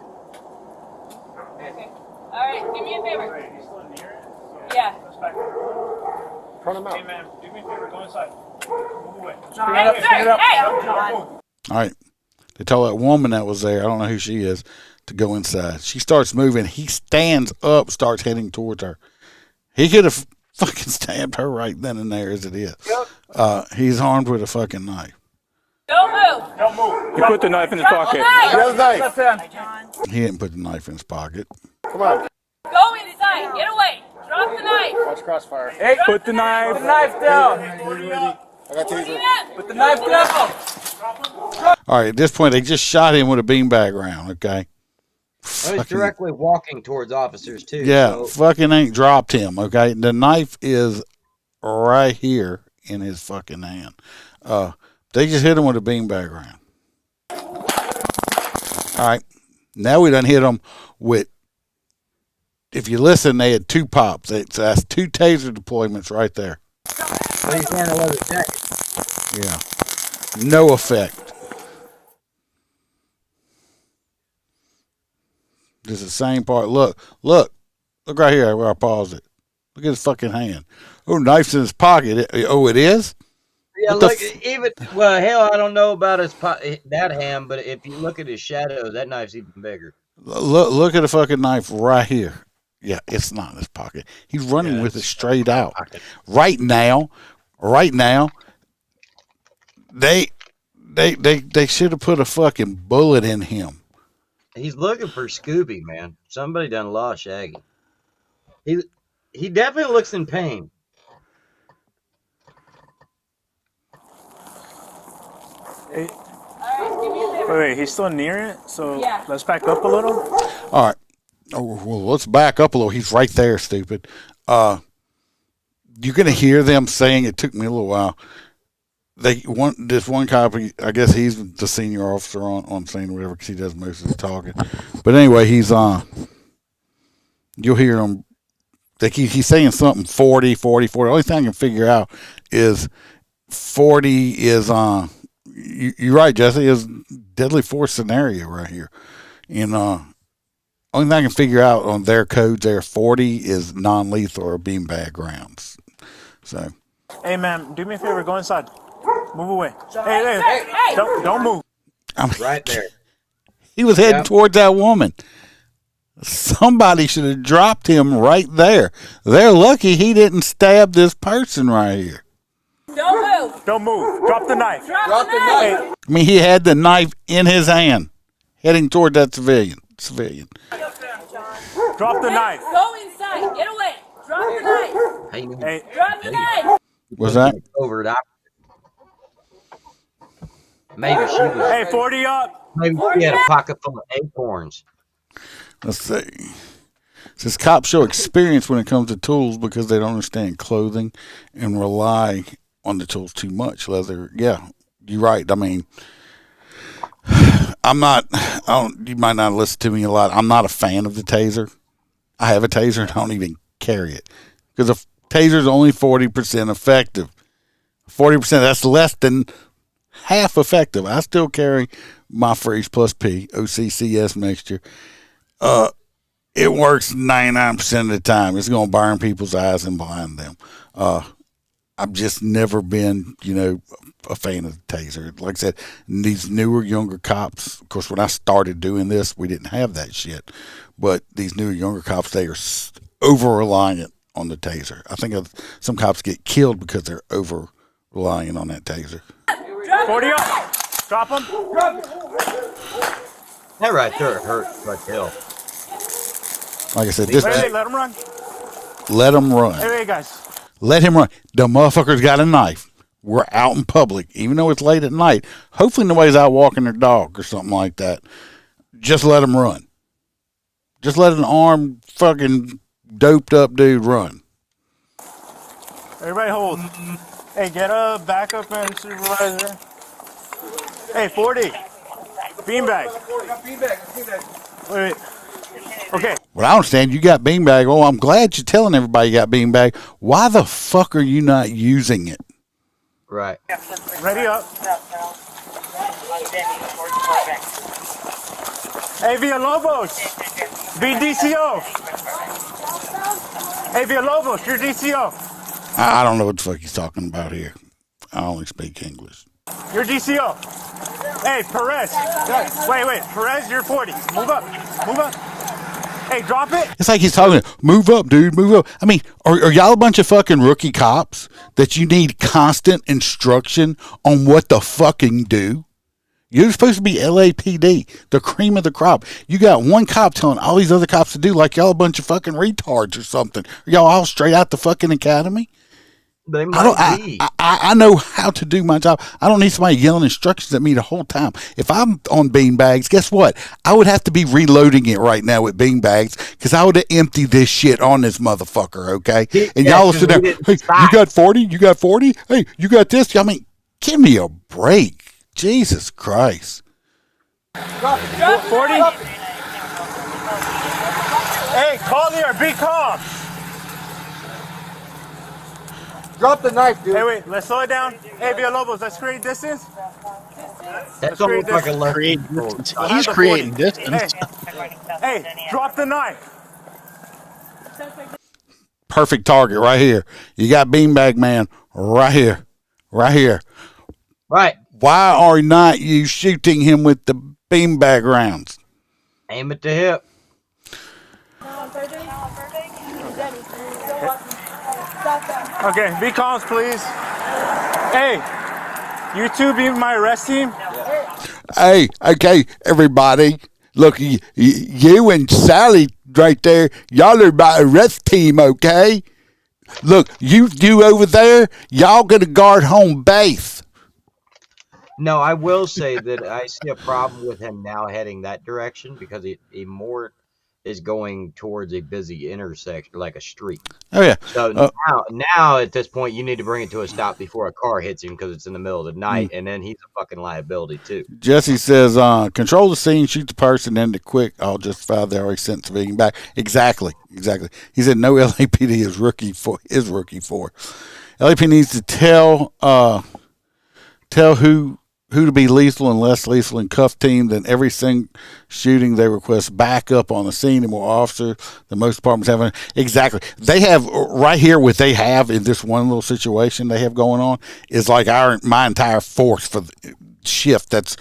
Okay. All right, do me a favor. Yeah. Turn him out. Hey, man, do me a favor, go inside. Move away. Hey! All right. They told that woman that was there, I don't know who she is, to go inside. She starts moving. He stands up, starts heading towards her. He could have fucking stabbed her right then and there as it is. He's armed with a fucking knife. Don't move. Don't move. You put the knife in his pocket. The knife. He didn't put the knife in his pocket. Come on. Go inside. Get away. Drop the knife. Watch crossfire. Hey, put the knife. Put the knife down. I got taser. Put the knife down. All right, at this point, they just shot him with a beanbag round, okay? I was directly walking towards officers, too. Yeah, so. fucking ain't dropped him, okay? The knife is right here in his fucking hand. They just hit him with a beanbag round. All right, now we done hit him with, if you listen, they had 2 pops. That's 2 taser deployments right there. Well, he's wearing a leather jacket. Yeah. No effect. This is the same part. Look. Look right here where I paused it. Look at his fucking hand. Oh, knife's in his pocket. Oh, it is? Yeah, look, hell, I don't know about that hand, but if you look at his shadow, that knife's even bigger. Look at the fucking knife right here. Yeah, it's not in his pocket. He's running with it straight out. Right now, they should have put a fucking bullet in him. He's looking for Scooby, man. Somebody done lost Shaggy. He definitely looks in pain. Hey. Wait, he's still near it? So let's back up a little? All right. Oh, well, let's back up a little. He's right there, stupid. You're going to hear them saying, it took me a little while. This one cop, I guess he's the senior officer on scene or whatever, because he does most of the talking. But anyway, he's you'll hear him. He's saying something 40. The only thing I can figure out is 40 is, you're right, Jesse, is deadly force scenario right here. And only thing I can figure out on their codes there, 40 is non-lethal or beanbag rounds. So. Hey, man, do me a favor, go inside. Move away. Hey. Don't move. Right there. He was heading towards that woman. Somebody should have dropped him right there. They're lucky he didn't stab this person right here. Don't move. Drop the knife. Drop the knife. I mean, he had the knife in his hand, heading toward that civilian. Drop the knife. Go inside. Get away. Drop the knife. Hey. Drop the knife. What's that? Over it. Maybe she was. Hey, 40 up. Maybe she had a pocket full of acorns. Let's see. Says cops show experience when it comes to tools because they don't understand clothing and rely on the tools too much. Leather, yeah, you're right. I mean, you might not listen to me a lot. I'm not a fan of the taser. I have a taser and I don't even carry it because a taser is only 40% effective. 40%, that's less than half effective. I still carry my Freeze Plus P OCCS mixture. It works 99% of the time. It's going to burn people's eyes and blind them. I've just never been, a fan of the taser. Like I said, these newer, younger cops, of course, when I started doing this, we didn't have that shit. But these newer, younger cops, they are over-reliant on the taser. I think some cops get killed because they're over-reliant on that taser. 40 up. Drop him. That right there hurts like hell. Like I said, let him run. Let him run. Hey, guys. Let him run. The motherfucker's got a knife. We're out in public, even though it's late at night. Hopefully nobody's out walking their dog or something like that. Just let him run. Just let an armed fucking doped up dude run. Everybody hold. Hey, get a backup and supervisor. Hey, 40. Beanbag. Wait. Okay. Well, I understand you got beanbag. Oh, I'm glad you're telling everybody you got beanbag. Why the fuck are you not using it? Right. Ready up. Hey, Villalobos. Be DCO. Hey, Villalobos, you're DCO. I don't know what the fuck he's talking about here. I only speak English. You're DCO. Hey, Perez. Wait. Perez, you're 40. Move up. Hey, drop it. It's like he's talking, move up, dude, move up. I mean, are y'all a bunch of fucking rookie cops that you need constant instruction on what to fucking do? You're supposed to be LAPD, the cream of the crop. You got one cop telling all these other cops to do like y'all a bunch of fucking retards or something. Are y'all all straight out the fucking academy? They might be. I know how to do my job. I don't need somebody yelling instructions at me the whole time. If I'm on beanbags, guess what? I would have to be reloading it right now with beanbags because I would have emptied this shit on this motherfucker, okay? And y'all will sit there, hey, you got 40? You got 40? Hey, you got this? I mean, give me a break. Jesus Christ. Drop 40? Hey, call there. Be calm. Drop the knife, dude. Hey, wait. Let's slow it down. Hey, Villalobos, let's create distance. That's almost like a left. He's creating distance. Hey, drop the knife. Perfect target right here. You got Beanbag Man right here. Right here. Right. Why are not you shooting him with the beanbag rounds? Aim at the hip. Okay, be calm, please. Hey, you two be my arrest team? Hey, okay, everybody. Look, you and Sally right there, y'all are my arrest team, okay? Look, you over there, y'all gonna guard home base. No, I will say that I see a problem with him now heading that direction because he more is going towards a busy intersection, like a street. Oh, yeah. So now at this point, you need to bring it to a stop before a car hits him because it's in the middle of the night, and then he's a fucking liability too. Jesse says, control the scene, shoot the person, end it quick. I'll justify they already sent civilian back. Exactly. He said no LAPD is rookie for. LAPD needs to tell who to be lethal and less lethal and cuff team. Than every single shooting they request backup on the scene and more officers than most departments have. Exactly. They have right here what they have in this one little situation they have going on is like my entire force for the shift that's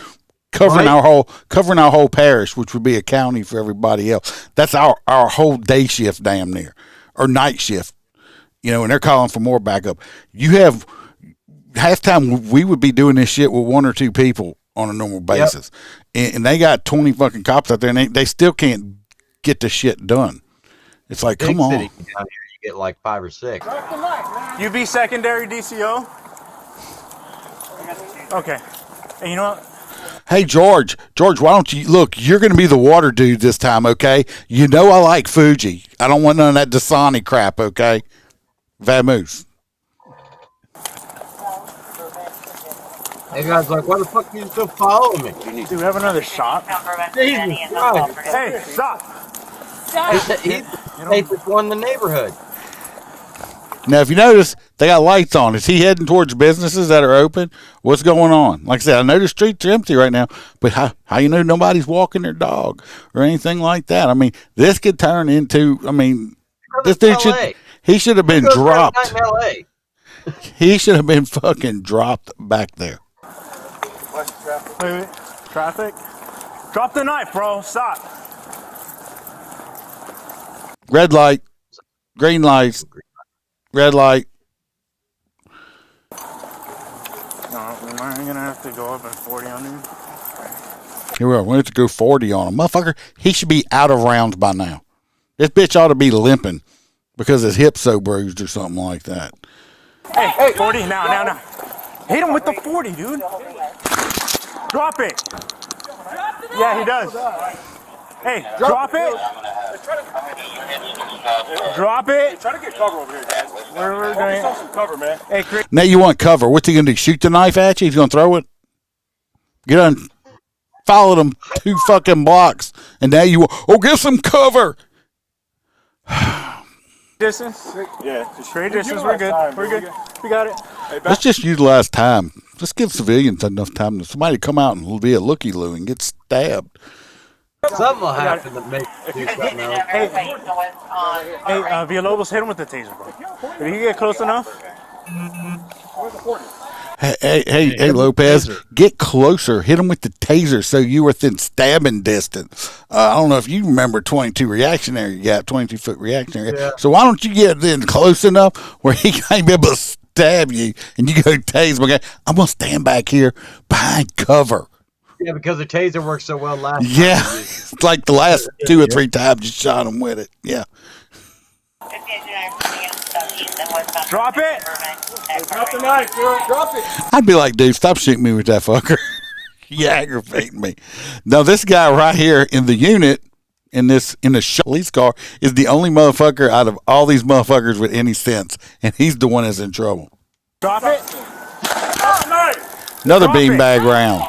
covering our whole parish, which would be a county for everybody else. That's our whole day shift damn near, or night shift, and they're calling for more backup. You have half time we would be doing this shit with one or two people on a normal basis. Yep. And they got 20 fucking cops out there and they still can't get the shit done. It's like, come on. Down here, you get like 5 or 6. You be secondary DCO? Okay. And you know what? Hey, George, why don't you look? You're going to be the water dude this time, okay? You know I like Fuji. I don't want none of that Dasani crap, okay? Vamoose. Hey guys, like, why the fuck are you still following me? Do we have another shot? Jesus Christ. Hey, stop. He's the safest one in the neighborhood. Now, if you notice, they got lights on. Is he heading towards businesses that are open? What's going on? Like I said, I know the streets are empty right now, but how you know nobody's walking their dog or anything like that? I mean, this could turn into, this dude should have been dropped. He should have been fucking dropped back there. Wait. Traffic? Drop the knife, bro. Stop. Red light. Green lights. Red light. No, we're going to have to go up at 40 on him. Here we are. We have to go 40 on him. Motherfucker, he should be out of rounds by now. This bitch ought to be limping because his hip's so bruised or something like that. Hey, 40 now. Hit him with the 40, dude. Drop it. Yeah, he does. Hey, drop it. Drop it. Try to get cover over here, guys. We're going to some cover, man. Hey, Chris. Now you want cover. What's he going to do? Shoot the knife at you? He's going to throw it? Get on. Followed him 2 fucking blocks. And now you get some cover. Distance? Yeah. Straight distance. We're good. We're good. We got it. Hey, let's just utilize time. Let's give civilians enough time to somebody come out and be a looky-loo and get stabbed. Something will happen to make do something else. Hey, Villalobos, hit him with the taser, bro. If you get close enough. Hey, Lopez, get closer. Hit him with the taser so you're within stabbing distance. I don't know if you remember 22 reactionary gap, 22-foot reactionary gap. Yeah. So why don't you get in close enough where he can't be able to stab you and you go tase? Okay, I'm going to stand back here behind cover. Yeah, because the taser works so well last time. Yeah, it's like the last 2 or 3 times you shot him with it. Yeah. Drop it. Drop the knife, girl. Drop it. I'd be like, dude, stop shooting me with that fucker. You aggravating me. Now, this guy right here in the unit, in the police car, is the only motherfucker out of all these motherfuckers with any sense, and he's the one that's in trouble. Drop it. Another beanbag round.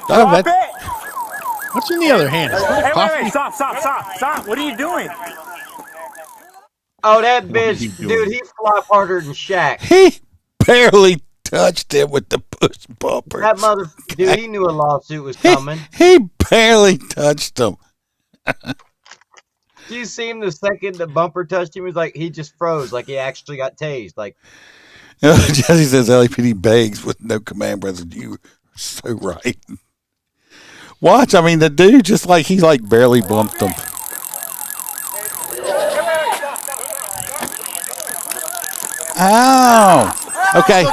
Drop it. What's in the other hand? Hey, wait. Stop. What are you doing? Oh, that bitch, dude, he flopped harder than Shaq. He barely touched him with the push bumper. That dude, he knew a lawsuit was coming. He barely touched him. Do you see him the second the bumper touched him? He was like, he just froze, like he actually got tased. Like, Jesse says LAPD begs with no command presence. You are so right. Watch, I mean, the dude just like, he like barely bumped him. Ow! Okay,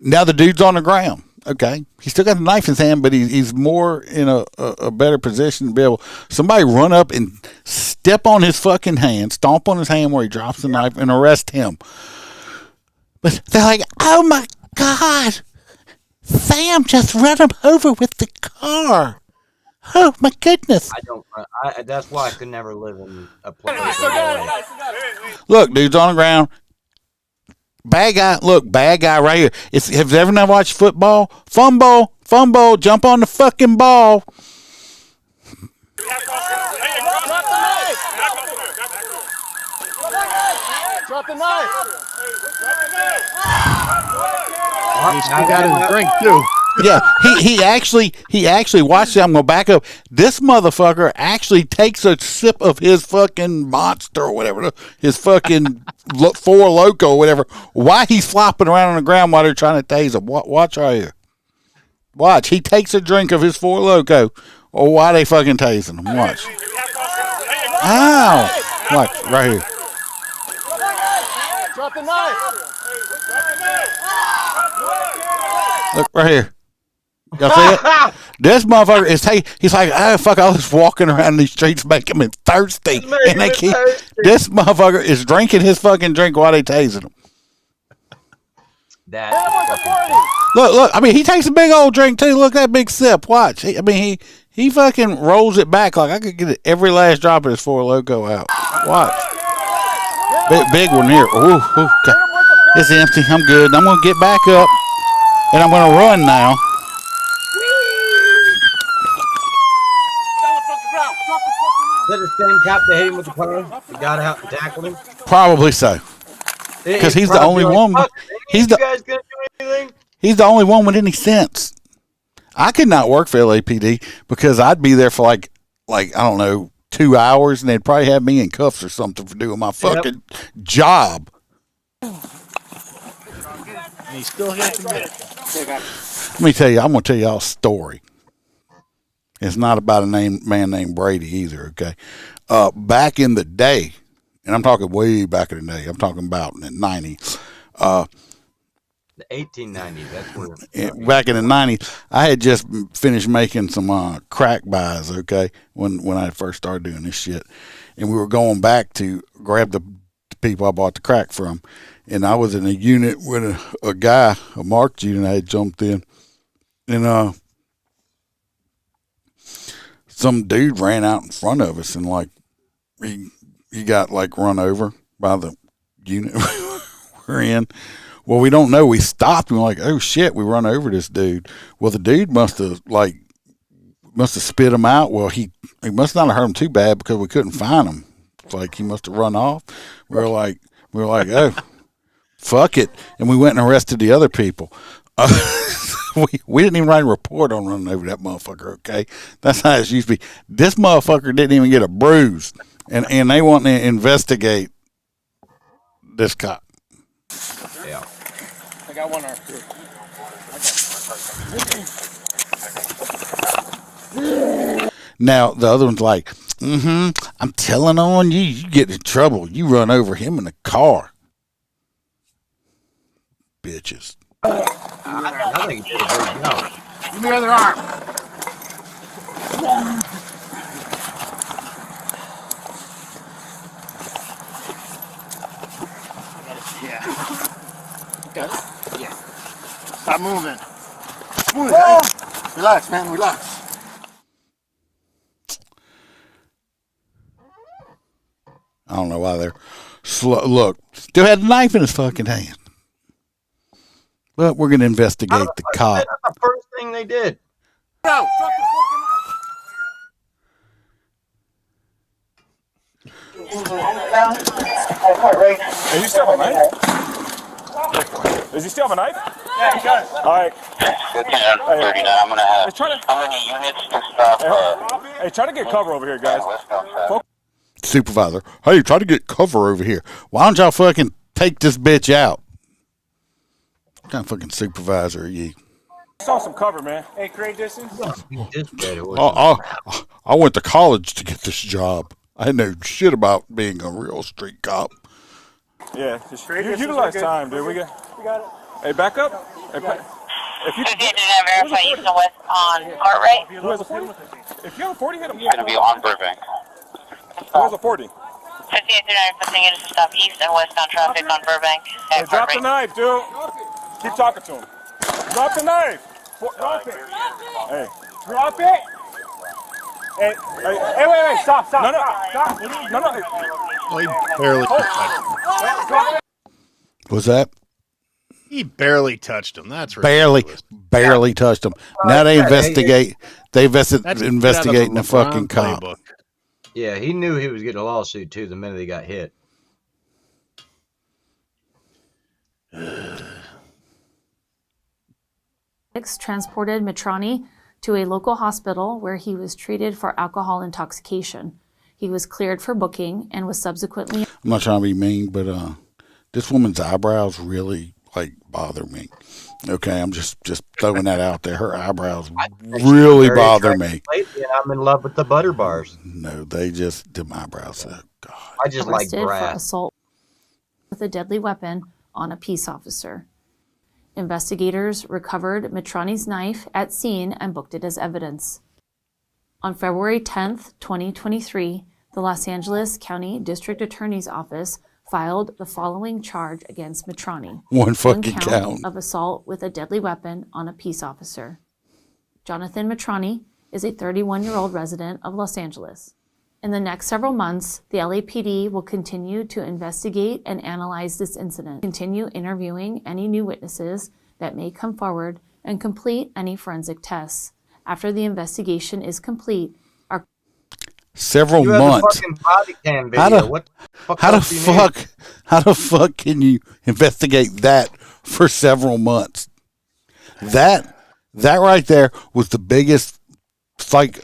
now the dude's on the ground. Okay, he's still got the knife in his hand, but he's more in a better position to be able. Somebody run up and step on his fucking hand, stomp on his hand where he drops the knife, and arrest him. But they're like, "Oh my God, Sam just ran him over with the car." Oh my goodness! I don't. That's why I could never live in a place. Look, dude's on the ground. Bad guy, look, bad guy right here. Have you ever not watched football? Fumble, jump on the fucking ball. Drop the knife. He still got his drink too. Yeah, he actually watch it. I'm gonna back up. This motherfucker actually takes a sip of his fucking Monster or whatever, his fucking Four Loko or whatever. Why he's flopping around on the ground while they're trying to tase him? Watch right here. Watch. He takes a drink of his Four Loko, or why they fucking tasing him? Watch. Ow! Watch right here. Drop the knife. Look right here. Y'all see it? This motherfucker is he's like, oh fuck, I was walking around these streets making me thirsty. And they keep this motherfucker is drinking his fucking drink while they tasing him. Look, I mean he takes a big old drink too. Look at that big sip. Watch. He fucking rolls it back like I could get every last drop of this Four Loko out. Watch. Big one here. Ooh, okay. It's empty. I'm good. I'm gonna get back up. And I'm gonna run now. Is that the same cop that hit him with the car? He got out and tackled him? Probably so. Because he's the only one. He's the guys gonna do anything? He's the only one with any sense. I could not work for LAPD because I'd be there for like I don't know 2 hours, and they'd probably have me in cuffs or something for doing my fucking job. And he still hit the minute. Let me tell you, I'm gonna tell y'all a story. It's not about a man named Brady either. Okay, back in the day, and I'm talking way back in the day. I'm talking about in the 90s. The 1890s. That's where. Back in the 90s, I had just finished making some crack buys. Okay, when I first started doing this shit, and we were going back to grab the people I bought the crack from, and I was in a unit with a guy, a marked unit. I had jumped in, and some dude ran out in front of us, and like he got like run over by the unit we're in. Well, we don't know. We stopped and we're like, oh shit, we run over this dude. Well, the dude must have spit him out. Well, he must not have hurt him too bad because we couldn't find him. It's like he must have run off. We were like, oh, fuck it, and we went and arrested the other people. We didn't even write a report on running over that motherfucker. Okay, that's how it used to be. This motherfucker didn't even get a bruise, and they want to investigate this cop. Yeah. I got one here. Now the other one's like, I'm telling on you, you get in trouble. You run over him in a car. Bitches. I think it's good. No. Give me your other arm. Yeah. Got it? Yeah. Stop moving. Move it. Relax, man. Relax. I don't know why they're slow. Look, still had a knife in his fucking hand. But we're going to investigate the cop. That's the first thing they did. No. Is he still have a knife? Is he still have a knife? Yeah, he does. All right. Good 39. I'm going to have how many units and stuff? Hey, try to get cover over here, guys. supervisor. Hey, try to get cover over here. Why don't y'all fucking take this bitch out? What kind of fucking supervisor are you? I saw some cover, man. Hey, create distance. I went to college to get this job. I know shit about being a real street cop. Yeah, just utilize time, dude. We got it. Hey, back up. Hey, if you didn't verify east and west on Cartwright. Who has a 40? If you have a 40, hit him. He's going to be on Burbank. Who has a 40? 5839 requesting you to stop east and west on traffic on Burbank. Hey, drop the knife, dude. Keep talking to him. Drop the knife. Drop it. Hey. Drop it. Hey, wait, stop. No. Oh, he barely Was that? He barely touched him. That's ridiculous. Barely touched him. Now they investigate. They investigating the fucking cop. Playbook. Yeah, he knew he was getting a lawsuit too the minute he got hit. Transported Mitrani to a local hospital where he was treated for alcohol intoxication. He was cleared for booking and was subsequently... I'm not trying to be mean, but this woman's eyebrows really bother me. Okay, I'm just throwing that out there. Her eyebrows really bother me. I'm in love with the butter bars. No, them eyebrows. Oh, God. I just like for brass. assault with a deadly weapon on a peace officer. Investigators recovered Mitrani's knife at scene and booked it as evidence. On February 10th, 2023, the Los Angeles County District Attorney's Office filed the following charge against Mitrani. One fucking count of assault with a deadly weapon on a peace officer. Jonathan Mitrani is a 31-year-old resident of Los Angeles. In the next several months, the LAPD will continue to investigate and analyze this incident, continue interviewing any new witnesses that may come forward, and complete any forensic tests. After the investigation is complete, several months. How the fuck can you investigate that for several months? That right there was the biggest fucking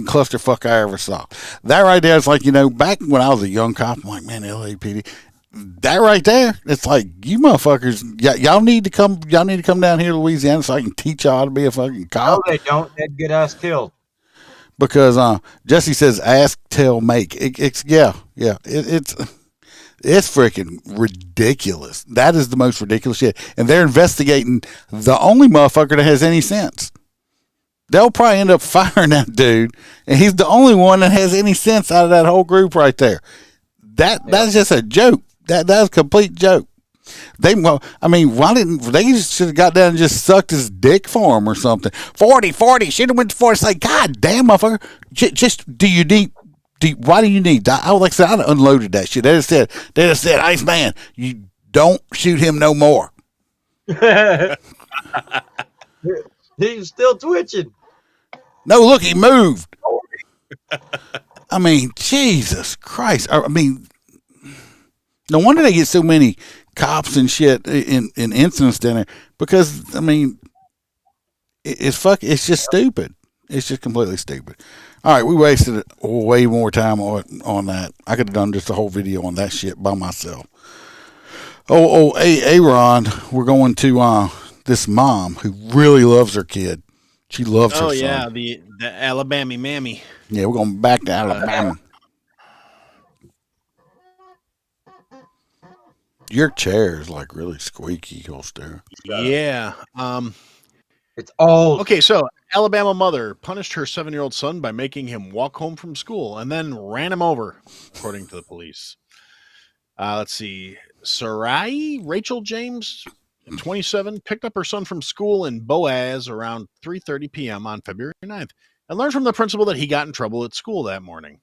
clusterfuck I ever saw. That right there is back when I was a young cop, I'm like, man, LAPD. That right there, it's like, you motherfuckers, y'all need to come down here to Louisiana so I can teach y'all how to be a fucking cop. No, they don't. They'd get us killed. Because Jesse says, ask, tell, make. It's freaking ridiculous. That is the most ridiculous shit. And they're investigating the only motherfucker that has any sense. They'll probably end up firing that dude, and he's the only one that has any sense out of that whole group right there. That's just a joke. That's a complete joke. Why didn't they should have got down and just sucked his dick for him or something? 40, should have went to 40. It's like, God damn, motherfucker. Why do you need? Like I said, I'd unloaded that shit. They just said, Iceman, you don't shoot him no more. He's still twitching. No, look, he moved. Jesus Christ. No wonder they get so many cops and shit in incidents down there, because it's just stupid. It's just completely stupid. All right, we wasted way more time on that. I could have done just a whole video on that shit by myself. Aaron, we're going to this mom who really loves her kid. She loves her son. Oh yeah, the Alabama mammy. Yeah, we're going back to Alabama. Your chair is really squeaky, Holster. Yeah. It's old. Okay, so Alabama mother punished her 7-year-old son by making him walk home from school and then ran him over, according to the police. Let's see. Sarai Rachel James, 27, picked up her son from school in Boaz around 3:30 p.m. on February 9th and learned from the principal that he got in trouble at school that morning.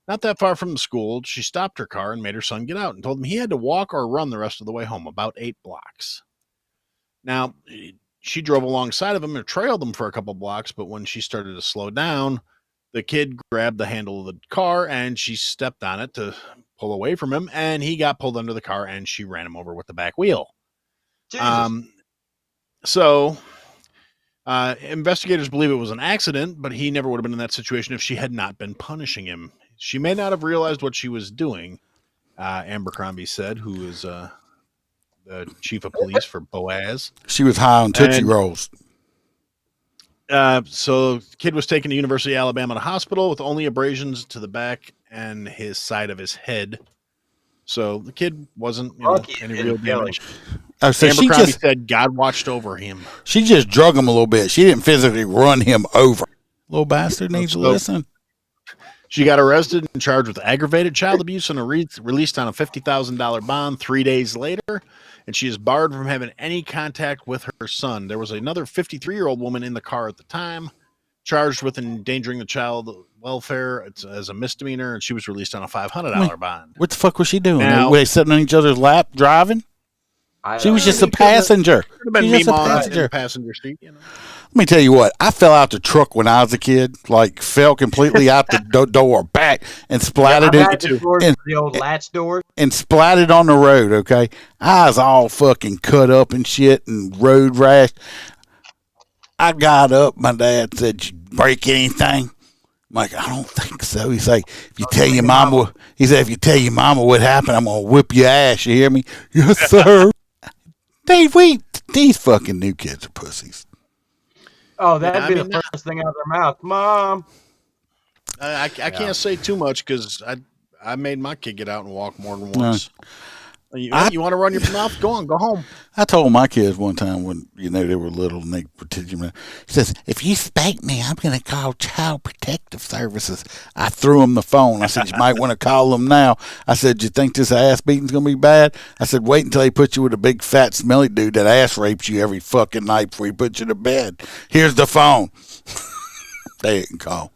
Not that far from the school, she stopped her car and made her son get out and told him he had to walk or run the rest of the way home, about 8 blocks. Now, she drove alongside of him and trailed him for a couple blocks, but when she started to slow down, the kid grabbed the handle of the car and she stepped on it to pull away from him, and he got pulled under the car and she ran him over with the back wheel. Investigators believe it was an accident, but he never would have been in that situation if she had not been punishing him She may not have realized what she was doing, Abercrombie said, who is the chief of police for Boaz. She was high on Tootsie Rolls. So the kid was taken to University of Alabama to hospital with only abrasions to the back and his side of his head. So the kid wasn't any real damage. So Abercrombie said God watched over him. She just drug him a little bit. She didn't physically run him over. Little bastard needs to listen. She got arrested and charged with aggravated child abuse and released on a $50,000 bond 3 days later. And she is barred from having any contact with her son. There was another 53-year-old woman in the car at the time, charged with endangering the child welfare as a misdemeanor, and she was released on a $500 bond. What the fuck was she doing? Now, Were they sitting on each other's lap driving? She was just a passenger. Could have been She me was just a in passenger. the passenger seat. Let me tell you what. I fell out the truck when I was a kid. Like, fell completely out the door back and splattered the old latch door. And splattered on the road, okay? I was all fucking cut up and shit and road rash. I got up. My dad said, "Did you break anything?" I'm like, "I don't think so." He's like, "If you tell your mama," he said, "if you tell your mama what happened, I'm going to whip your ass." You hear me? Yes, sir. These fucking new kids are pussies. Oh, that'd be the first thing out of their mouth. Mom. I can't say too much because I made my kid get out and walk more than once. You want to run your mouth? Go on, go home. I told my kids one time when they were little and they pretended. He says, "If you spank me, I'm going to call Child Protective Services." I threw him the phone. I said, "You might want to call them now." I said, "You think this ass beating's going to be bad?" I said, "Wait until they put you with a big fat smelly dude that ass rapes you every fucking night before he puts you to bed. Here's the phone." They didn't call.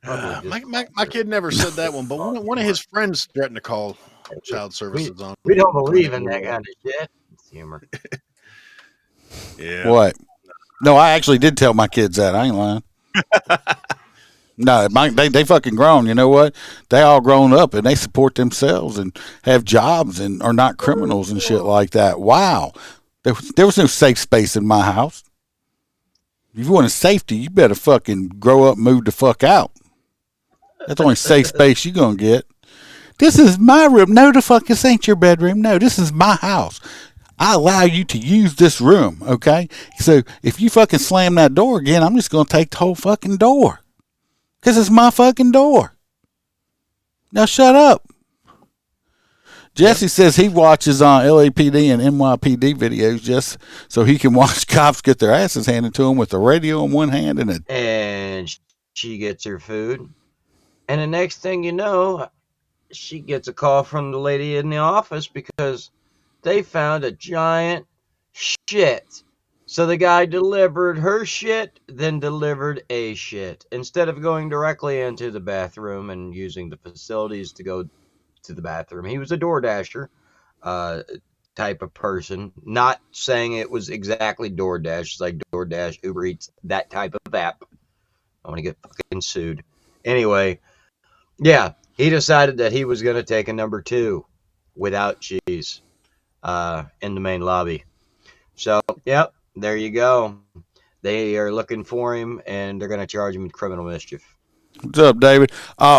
My kid never said that one, but one of his friends threatened to call child services on. We don't believe in that kind of shit. It's humor. Yeah. What? No, I actually did tell my kids that. I ain't lying. No, they fucking grown. You know what? They all grown up and they support themselves and have jobs and are not criminals and shit like that. Wow. There was no safe space in my house. If you want a safety, you better fucking grow up and move the fuck out. That's the only safe space you're going to get. This is my room. No, the fuck, this ain't your bedroom. No, this is my house. I allow you to use this room, okay? So if you fucking slam that door again, I'm just going to take the whole fucking door. Because it's my fucking door. Now shut up. Jesse says he watches LAPD and NYPD videos just so he can watch cops get their asses handed to him with the radio in one hand and she gets her food. And the next thing you know, she gets a call from the lady in the office because they found a giant shit. So the guy delivered her shit, then delivered a shit. Instead of going directly into the bathroom and using the facilities to go to the bathroom. He was a DoorDasher type of person. Not saying it was exactly DoorDash. It's like DoorDash, Uber Eats, that type of app. I want to get fucking sued. Anyway, yeah, he decided that he was going to take a number 2 without cheese in the main lobby. So, yep, there you go. They are looking for him, and they're going to charge him with criminal mischief. What's up, David?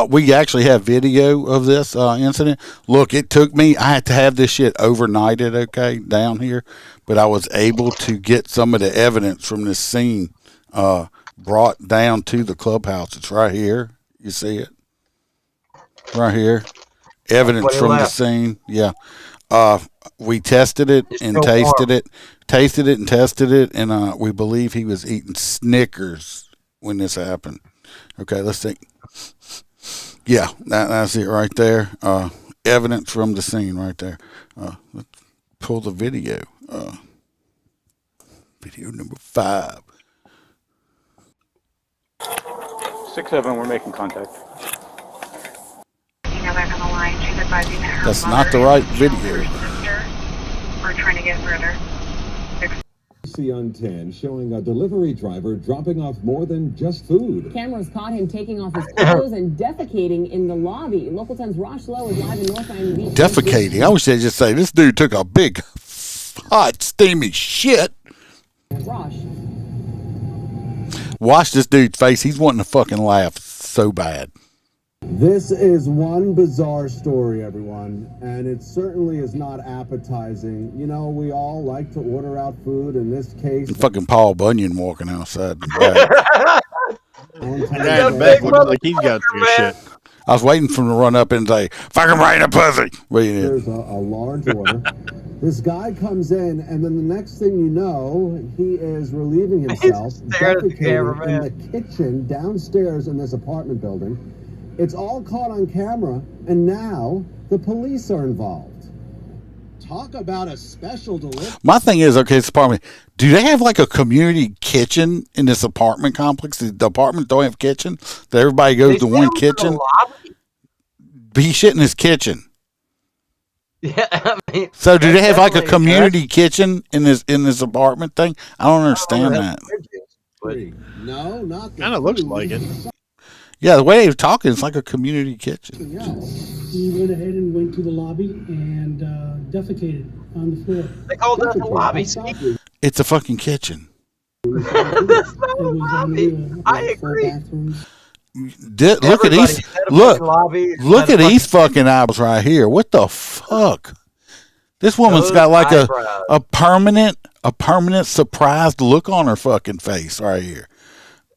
We actually have video of this incident. Look, it took me, I had to have this shit overnighted, okay, down here, but I was able to get some of the evidence from this scene brought down to the clubhouse. It's right here. You see it? Right here. Evidence from the scene. Yeah. We tested it and tasted it. Tasted it and tested it, and we believe he was eating Snickers when this happened. Okay, let's see. Yeah, that's it right there. Evidence from the scene right there. Let's pull the video. Video number 5. 6-7, we're making contact. That's not the right video. We're trying to get further. See on 10 showing a delivery driver dropping off more than just food. Cameras caught him taking off his clothes and defecating in the lobby. Local 10's Rosh Lowe is live in North Miami Beach. Defecating? I wish they'd just say, this dude took a big, hot, steamy shit. Rosh. Watch this dude's face. He's wanting to fucking laugh so bad. This is one bizarre story, everyone, and it certainly is not appetizing. You know, we all like to order out food. In this case, Fucking Paul Bunyan walking outside. Yeah, looks like he's got to shit. I was waiting for him to run up and say, "Fucking right a pussy." There's a large order. This guy comes in, and then the next thing you know, he is relieving himself, defecating in the kitchen downstairs in this apartment building. It's all caught on camera, and now the police are involved. Talk about a special delivery. My thing is, okay, this apartment, do they have like a community kitchen in this apartment complex? The apartment don't have a kitchen? That everybody goes to one kitchen? He shit in his kitchen. Yeah, I mean, so do they have like a community kitchen in this apartment thing? I don't understand that. No, not kind of looks like it. Yeah, the way they were talking, it's like a community kitchen. He went ahead and went to the lobby and defecated on the floor. They called that the lobby. It's a fucking kitchen. I agree. Look at these. Look at these fucking eyebrows right here. What the fuck? This woman's got like a permanent surprised look on her fucking face right here.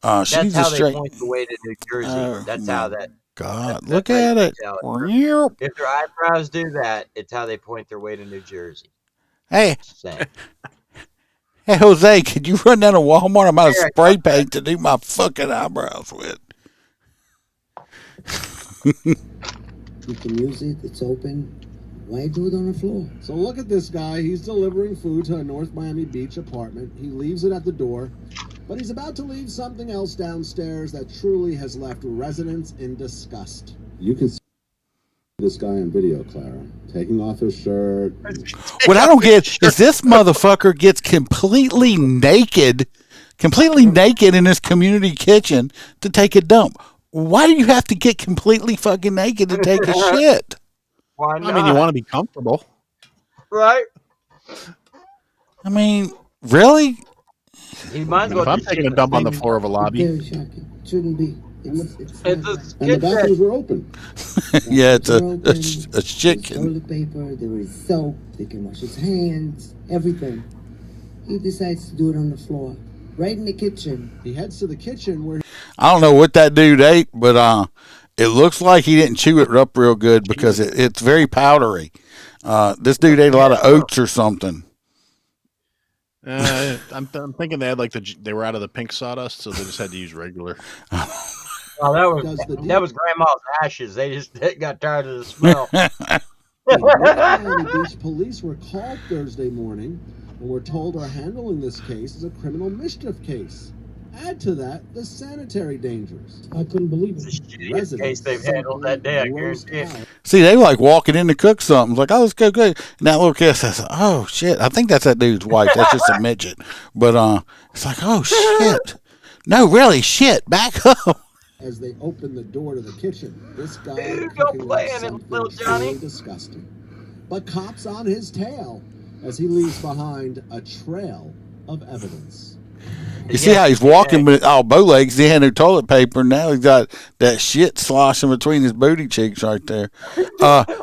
That's She's how a straight. they point the way to New Jersey. That's how that. God, look at it. If their eyebrows do that, it's how they point their way to New Jersey. Hey, hey, Jose, could you run down to Walmart? I'm out of spray paint to do my fucking eyebrows with. You can use it. It's open. Why do it on the floor? So look at this guy. He's delivering food to a North Miami Beach apartment. He leaves it at the door, but he's about to leave something else downstairs that truly has left residents in disgust. You can see this guy on video, Clara, taking off his shirt. What I don't get is this motherfucker gets completely naked in his community kitchen to take a dump. Why do you have to get completely fucking naked to take a shit? Why not? I mean, you want to be comfortable. Right? I mean, really? He might as well if I'm taking a dump on the floor of a lobby. Shouldn't be. And the bathrooms were open. Yeah, it's a shit kitchen. Toilet paper, there is soap, they can wash his hands, everything. He decides to do it on the floor, right in the kitchen. He heads to the kitchen where I don't know what that dude ate, but it looks like he didn't chew it up real good because it's very powdery. This dude ate a lot of oats or something. I'm thinking they had they were out of the pink sawdust, so they just had to use regular. Oh, that was Grandma's ashes. They just got tired of the smell. Miami Beach police were called Thursday morning and were told are handling this case as a criminal mischief case. Add to that the sanitary dangers. I couldn't believe it. Shittiest case they've handled that day, I guarantee it. See, they were like walking in to cook something. It's like, oh, let's go good. And that little kid says, oh, shit. I think that's that dude's wife. That's just a midget. But it's like, oh, shit. No, really, shit. Back up. As they open the door to the kitchen, this guy don't play in it, little Johnny. Really disgusting. But cops on his tail as he leaves behind a trail of evidence. You see how he's walking with all bow legs. He had no toilet paper. Now he's got that shit sloshing between his booty cheeks right there.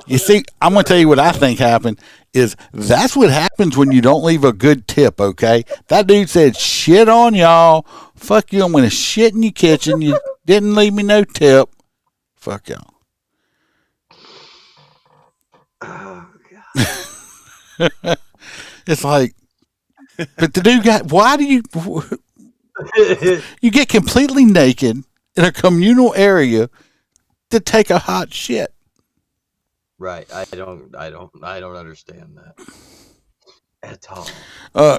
You see, I'm going to tell you what I think happened is that's what happens when you don't leave a good tip, okay? That dude said, shit on y'all. Fuck you. I'm going to shit in your kitchen. You didn't leave me no tip. Fuck y'all. Oh, God. It's like, but the dude why do you get completely naked in a communal area to take a hot shit? Right. I don't understand that at all.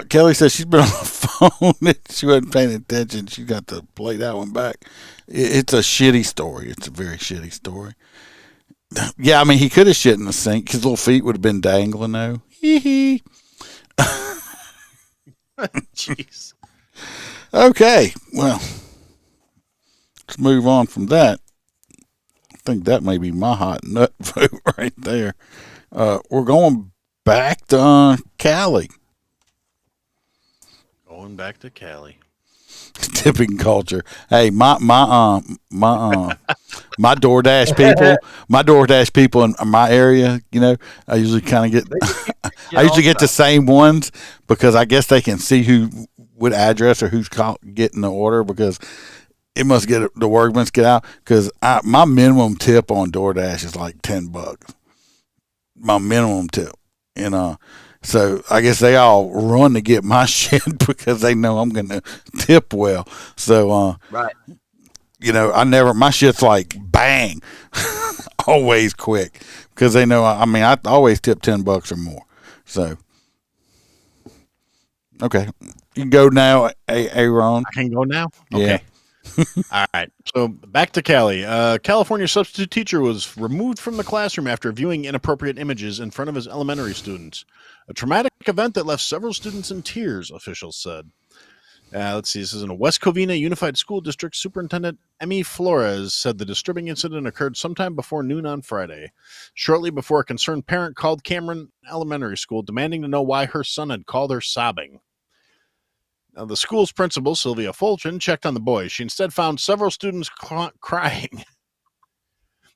Kelly says she's been on the phone and she wasn't paying attention. She got to play that one back. It's a shitty story. It's a very shitty story. Yeah, I mean, he could have shit in the sink. His little feet would have been dangling though. Hee. Jeez. Okay, well, let's move on from that. I think that may be my hot nut vote right there. We're going back to Cali. Going back to Cali. tipping culture. Hey, my DoorDash people in my area, you know, I usually kind of get the same ones because I guess they can see what address or who's getting the order because the word must get out because my minimum tip on DoorDash is like $10. My minimum tip, and so I guess they all run to get my shit because they know I'm gonna tip well. So right, you know, my shit's like bang, always quick because they know. I mean, I always tip $10 or more. So okay, you can go now, Aaron. I can go now. Yeah. Okay. All right. So back to Cali. California substitute teacher was removed from the classroom after viewing inappropriate images in front of his elementary students. A traumatic event that left several students in tears, officials said. Let's see. This is in a West Covina Unified School District. Superintendent Emmy Flores said the disturbing incident occurred sometime before noon on Friday, shortly before a concerned parent called Cameron Elementary School demanding to know why her son had called her sobbing. Now, the school's principal, Sylvia Fulton, checked on the boys. She instead found several students crying.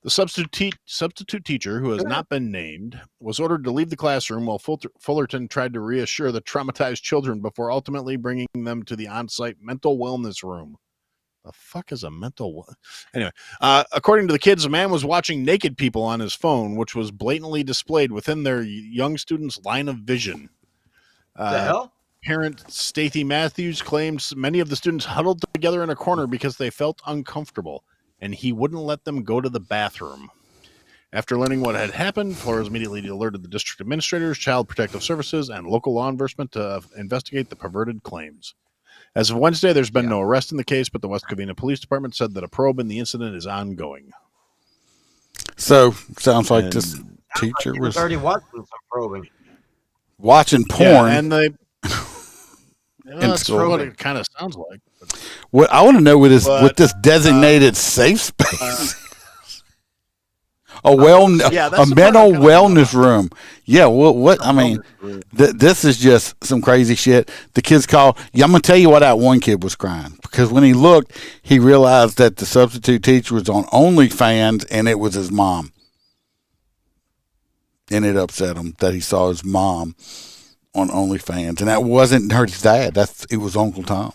The substitute teacher, who has not been named, was ordered to leave the classroom while Fullerton tried to reassure the traumatized children before ultimately bringing them to the on-site mental wellness room. The fuck is a mental... Anyway, according to the kids, a man was watching naked people on his phone, which was blatantly displayed within their young students' line of vision. The hell? Parent Stacy Matthews claims many of the students huddled together in a corner because they felt uncomfortable, and he wouldn't let them go to the bathroom. After learning what had happened, Flores immediately alerted the district administrators, Child Protective Services, and local law enforcement to investigate the perverted claims. As of Wednesday, there's been no arrest in the case, but the West Covina Police Department said that a probe in the incident is ongoing. So, sounds like this teacher was already watching some probing. Watching porn. Yeah, and they... that's what it kind of sounds like. What I want to know with this designated safe space, a mental wellness room. Yeah, what I mean, this is just some crazy shit. The kids called. Yeah, I'm gonna tell you why that one kid was crying because when he looked, he realized that the substitute teacher was on OnlyFans and it was his mom, and it upset him that he saw his mom on OnlyFans, and that wasn't his dad. It was Uncle Tom.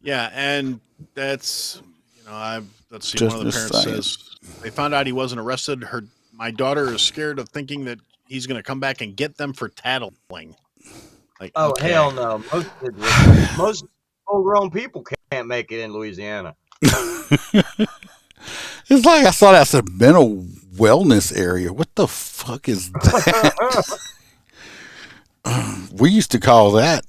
Yeah, and that's let's see. Just One of the parents says they found out he wasn't arrested. My daughter is scared of thinking that he's going to come back and get them for tattling. Like, hell no! Most full-grown people can't make it in Louisiana. It's like I saw that's a mental wellness area. What the fuck is that? We used to call that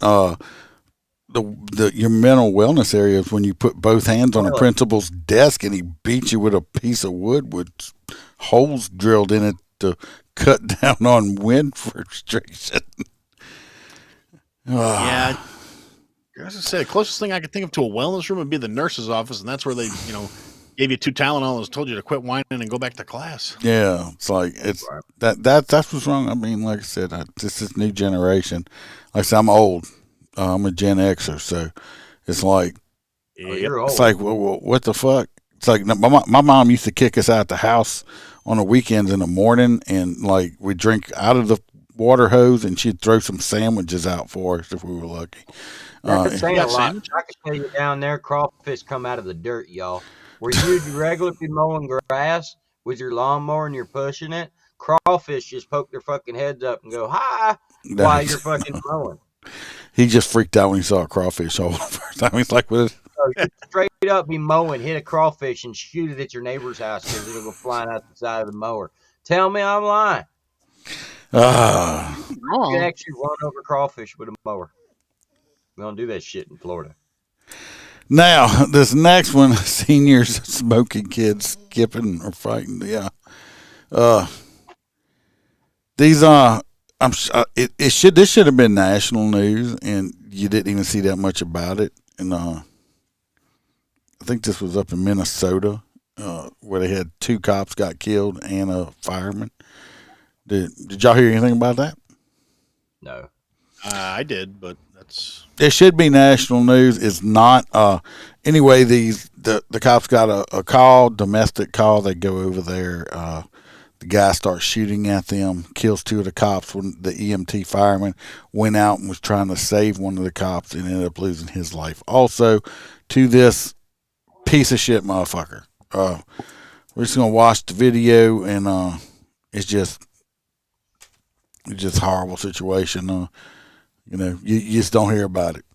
your mental wellness area is when you put both hands on a principal's desk and he beats you with a piece of wood with holes drilled in it to cut down on wind frustration. Yeah, as I said, the closest thing I could think of to a wellness room would be the nurse's office, and that's where they, gave you 2 Tylenol and told you to quit whining and go back to class. Yeah, it's like that's what's wrong. I mean, like I said, this new generation. Like I said, I'm old. I'm a Gen Xer, so it's like it's like what the fuck? It's like my mom used to kick us out the house on the weekends in the morning, and like we'd drink out of the water hose, and she'd throw some sandwiches out for us if we were lucky. That's saying a lot. I can tell you down there, crawfish come out of the dirt, y'all. Where you'd regularly be mowing grass with your lawnmower and you're pushing it, crawfish just poke their fucking heads up and go, hi, while you're fucking mowing. He just freaked out when he saw a crawfish hole the first time. He's like, what? Straight up be mowing, hit a crawfish and shoot it at your neighbor's house because it'll go flying out the side of the mower. Tell me I'm lying. You can actually run over crawfish with a mower. We don't do that shit in Florida. Now, this next one, seniors smoking, kids skipping or fighting. Yeah. These this should have been national news, and you didn't even see that much about it. And I think this was up in Minnesota, where they had 2 cops got killed and a fireman. Did y'all hear anything about that? No. I did, but It should be national news. It's not. Anyway, the cops got a call, domestic call. They go over there. The guy starts shooting at them, kills 2 of the cops. When the EMT fireman went out and was trying to save one of the cops and ended up losing his life. Also, to this piece of shit motherfucker. We're just gonna watch the video, and it's just a horrible situation. You just don't hear about it.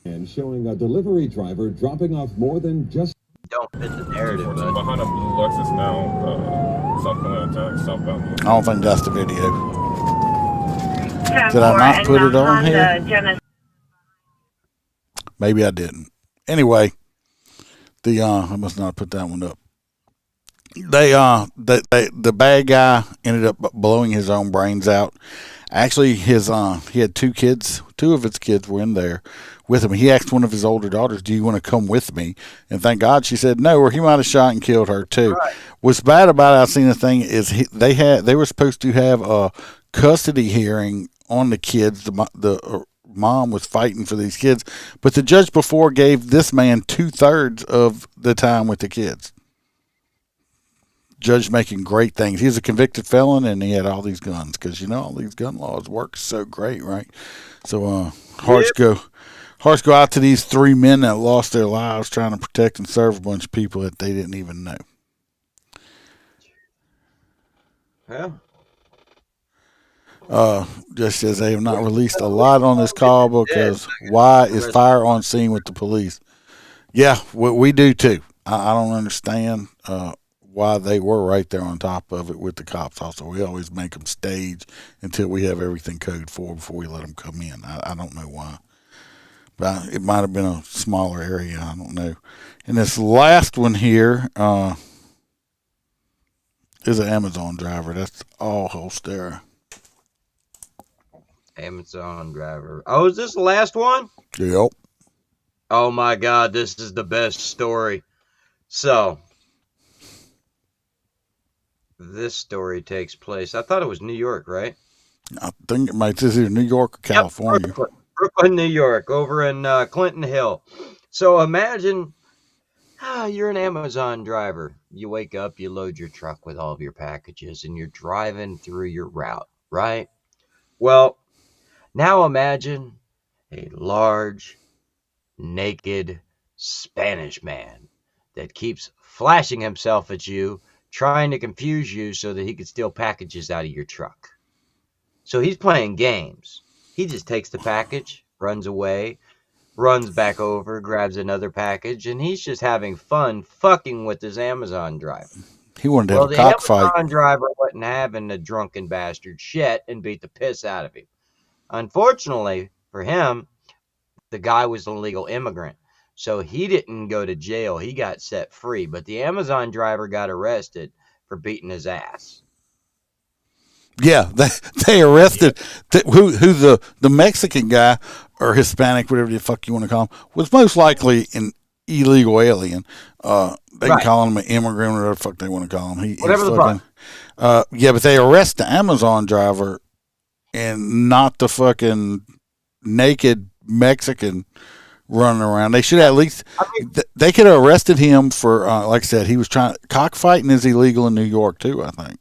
And showing a delivery driver dropping off more than just. Don't fit the narrative, bud. Behind a blue Lexus now, South Carolina, southbound. I don't think that's the video. Did I not put it on here? Maybe I didn't. Anyway, I must not put that one up. The bad guy ended up blowing his own brains out. Actually, he had 2 kids. 2 of his kids were in there with him. He asked one of his older daughters, "Do you want to come with me?" And thank God she said no, or he might have shot and killed her too. Right. What's bad about it, I've seen the thing is they were supposed to have a custody hearing on the kids. The mom was fighting for these kids, but the judge before gave this man 2/3 of the time with the kids. Judge making great things. He's a convicted felon, and he had all these guns because all these gun laws work so great, right? So hearts go out to these 3 men that lost their lives trying to protect and serve a bunch of people that they didn't even know. Yeah. Just says they have not released a lot on this call because why is fire on scene with the police? Yeah, we do too. I don't understand why they were right there on top of it with the cops. Also, we always make them stage until we have everything coded for before we let them come in. I don't know why, but it might have been a smaller area. I don't know. And this last one here is an Amazon driver. That's all Holster. Amazon driver. Oh, is this the last one? Yep. Oh my God, this is the best story. So, this story takes place. I thought it was New York, right? I think it might. This is New York or California. Yep, Brooklyn, New York, over in Clinton Hill. So imagine you're an Amazon driver. You wake up, you load your truck with all of your packages, and you're driving through your route, right? Well, now imagine a large, naked Spanish man that keeps flashing himself at you, trying to confuse you so that he could steal packages out of your truck. So he's playing games. He just takes the package, runs away, runs back over, grabs another package, and he's just having fun fucking with his Amazon driver. He wanted to have a cockfight. The Amazon driver wasn't having the drunken bastard shit and beat the piss out of him. Unfortunately for him, the guy was an illegal immigrant. So he didn't go to jail. He got set free. But the Amazon driver got arrested for beating his ass. Yeah, they arrested who the Mexican guy or Hispanic, whatever the fuck you want to call him, was most likely an illegal alien. They can call him an immigrant or whatever the fuck they want to call him. Whatever the fuck. Yeah, but they arrest the Amazon driver and not the fucking naked Mexican running around. They should at least, they could have arrested him for, like I said, he was trying, cockfighting is illegal in New York too, I think.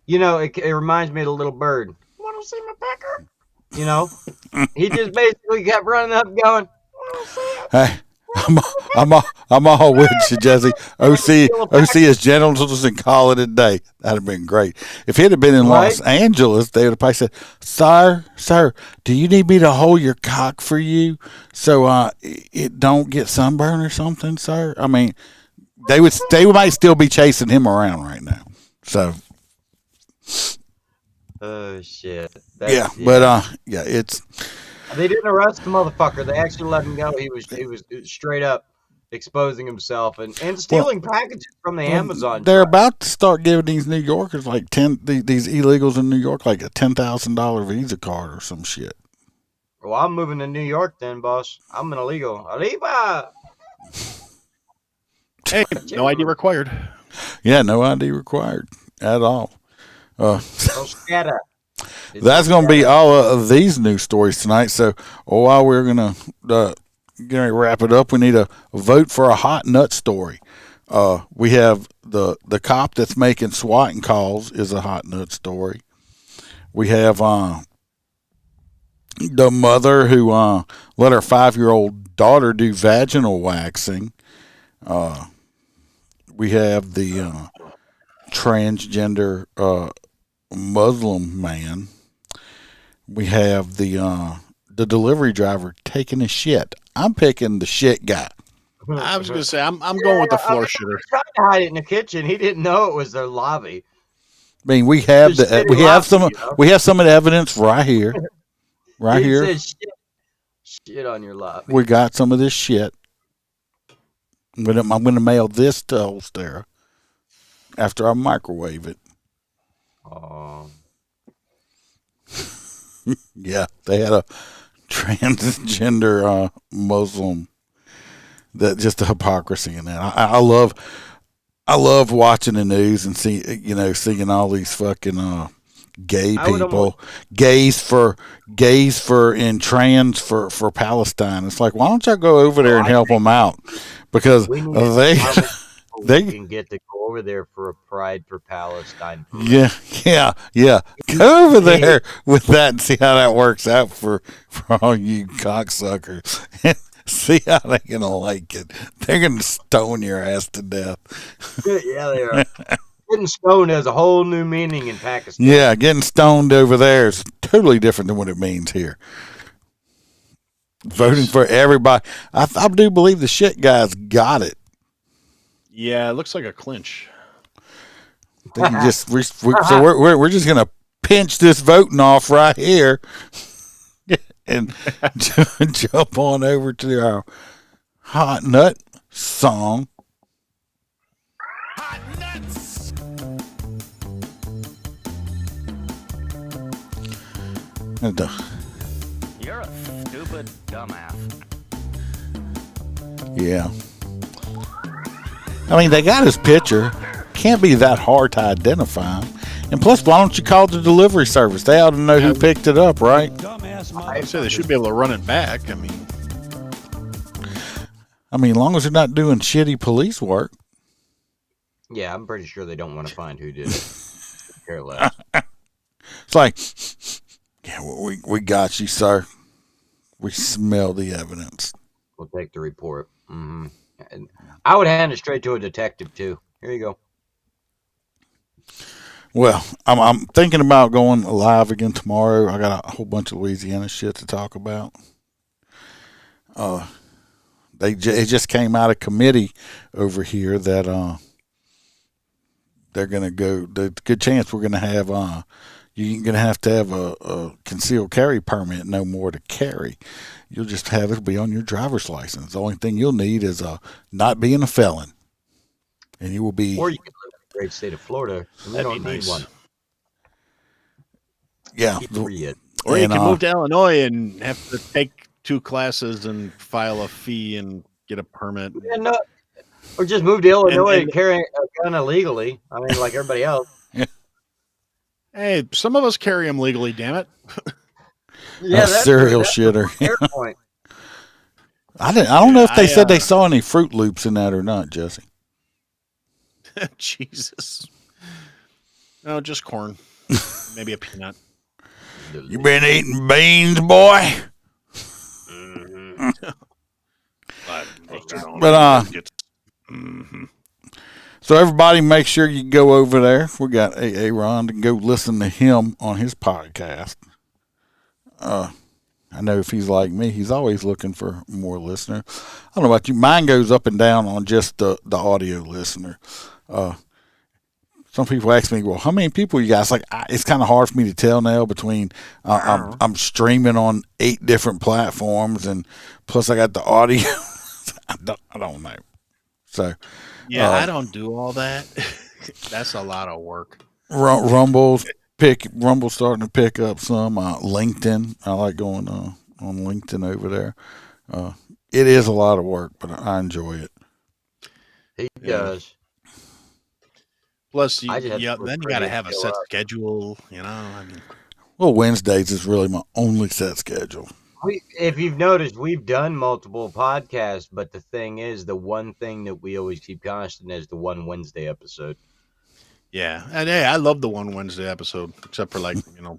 You know, it reminds me of the little bird. Want to see my pecker? You know, he just basically kept running up going, hey, I'm all with you, Jesse. OC is genitals and call it a day. That'd have been great. If he'd have been in Los Angeles, they would have probably said, Sir, do you need me to hold your cock for you so it don't get sunburn or something, sir? I mean, they might still be chasing him around right now. So. Oh shit! It's. They didn't arrest the motherfucker. They actually let him go. He was straight up exposing himself and stealing packages from the Amazon. They're about to start giving these New Yorkers these illegals in New York like a $10,000 Visa card or some shit. Well, I'm moving to New York then, boss. I'm an illegal. Arriba! Hey, no ID required. Yeah, no ID required at all. that's going to be all of these news stories tonight. So while we're going to wrap it up, we need a vote for a hot nut story. We have the cop that's making swatting calls is a hot nut story. We have the mother who let her 5-year-old daughter do vaginal waxing. We have the transgender Muslim man. We have the delivery driver taking a shit. I'm picking the shit guy. I was going to say, I'm going with the floor shitter. He tried to hide it in the kitchen. He didn't know it was their lobby. I mean, we have some of the evidence right here. Right He here. said shit on your lobby. We got some of this shit. I'm gonna mail this to Holstera after I microwave it. Oh. Yeah, they had a transgender Muslim. That just the hypocrisy in that. I love watching the news and seeing all these fucking gay people, gays for and trans for Palestine. It's like, why don't y'all go over there and help them out? Because they can get to go over there for a Pride for Palestine. Yeah. Go over there with that and see how that works out for all you cocksuckers. See how they're going to like it. They're going to stone your ass to death. Yeah, they are. Getting stoned has a whole new meaning in Pakistan. Yeah, getting stoned over there is totally different than what it means here. Voting for everybody. I do believe the shit guys got it. Yeah, it looks like a clinch. So we're just going to pinch this voting off right here. And jump on over to our hot nut song. Hot nuts. You're a stupid dumbass. Yeah. I mean, they got his picture. Can't be that hard to identify him. And plus, why don't you call the delivery service? They ought to know who picked it up, right? I say they should be able to run it back. I mean, as long as they're not doing shitty police work. Yeah, I'm pretty sure they don't want to find who did it. Care less. It's like, yeah, we got you, sir. We smell the evidence. We'll take the report. Mm-hmm. And I would hand it straight to a detective too. Here you go. Well, I'm thinking about going live again tomorrow. I got a whole bunch of Louisiana shit to talk about. It just came out of committee over here that they're gonna go. There's a good chance we're gonna have you're gonna have to have a concealed carry permit, no more to carry. You'll just have it be on your driver's license. The only thing you'll need is not being a felon, and you will be. Or you can live in the great state of Florida and you don't need one. Yeah. Or you can move to Illinois and have to take 2 classes and file a fee and get a permit. Yeah, no. Or just move to Illinois and carry a gun illegally. I mean, like everybody else. Hey, some of us carry them legally, damn it. Yeah, a serial shitter. Fair point. I don't know if they said they saw any Fruit Loops in that or not, Jesse. Jesus. No, just corn. Maybe a peanut. You been eating beans, boy? Mm-hmm. So everybody make sure you go over there. We got Aaron to go listen to him on his podcast. I know if he's like me, he's always looking for more listeners. I don't know about you. Mine goes up and down on just the audio listener. Some people ask me, well, how many people you guys? Like, it's kind of hard for me to tell now between I'm streaming on 8 different platforms, and plus I got the audio. I don't know. So yeah, I don't do all that. That's a lot of work. Rumble's starting to pick up some. LinkedIn, I like going on LinkedIn over there. It is a lot of work, but I enjoy it. He does. Plus, then you got to have a set schedule. You know, I mean, Well, Wednesdays is really my only set schedule. If you've noticed, we've done multiple podcasts, but the thing is, the one thing that we always keep constant is the one Wednesday episode. Yeah, and hey, I love the one Wednesday episode, except for like a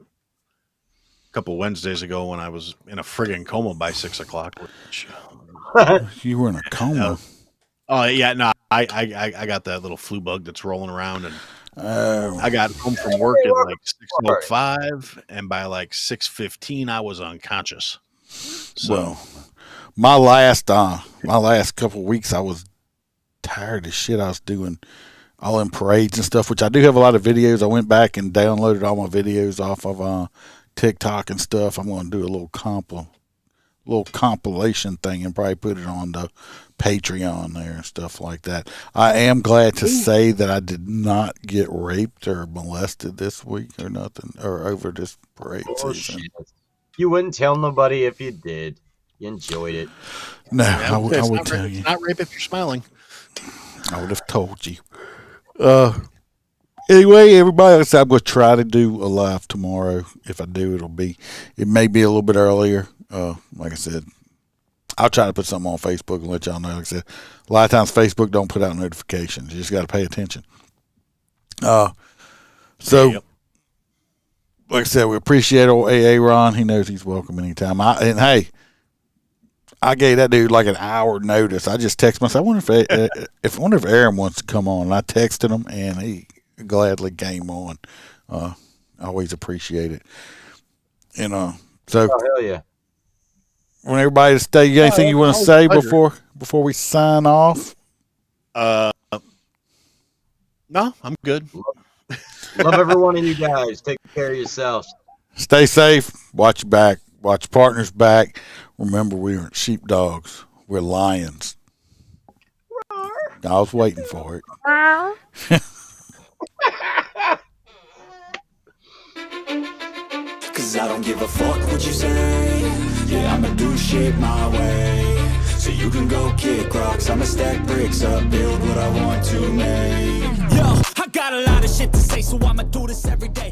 couple Wednesdays ago when I was in a friggin' coma by 6 o'clock. You were in a coma. Oh yeah, no, I got that little flu bug that's rolling around, and I got home from work at like 6:05, and by like 6:15, I was unconscious. So, well, my last couple of weeks, I was tired as shit. I was doing all in parades and stuff, which I do have a lot of videos. I went back and downloaded all my videos off of TikTok and stuff. I'm going to do a little compilation thing and probably put it on the Patreon there and stuff like that. I am glad to say that I did not get raped or molested this week or nothing, or over this parade season. You wouldn't tell nobody if you did. You enjoyed it. No, I would tell you. It's not rape if you're smiling. I would have told you. Anyway, everybody, I'm going to try to do a live tomorrow. If I do, it may be a little bit earlier. Like I said, I'll try to put something on Facebook and let y'all know. Like I said, a lot of times Facebook don't put out notifications. You just got to pay attention. Like I said, we appreciate old AA Ron. He knows he's welcome anytime. I gave that dude like an hour notice. I just texted myself, I wonder if Aaron wants to come on. And I texted him, and he gladly came on. I always appreciate it. So hell yeah. Want everybody to stay. You got anything you want to say before we sign off? No, I'm good. Love every one of you guys. Take care of yourselves. Stay safe. Watch your back. Watch your partner's back. Remember, we aren't sheepdogs. We're lions. I was waiting for it. Cause I don't give a fuck what you say. Yeah, I'ma do shit my way. So you can go kick rocks, I'ma stack bricks up, build what I want to make. Yo, I got a lot of shit to say, so I'ma do this every day.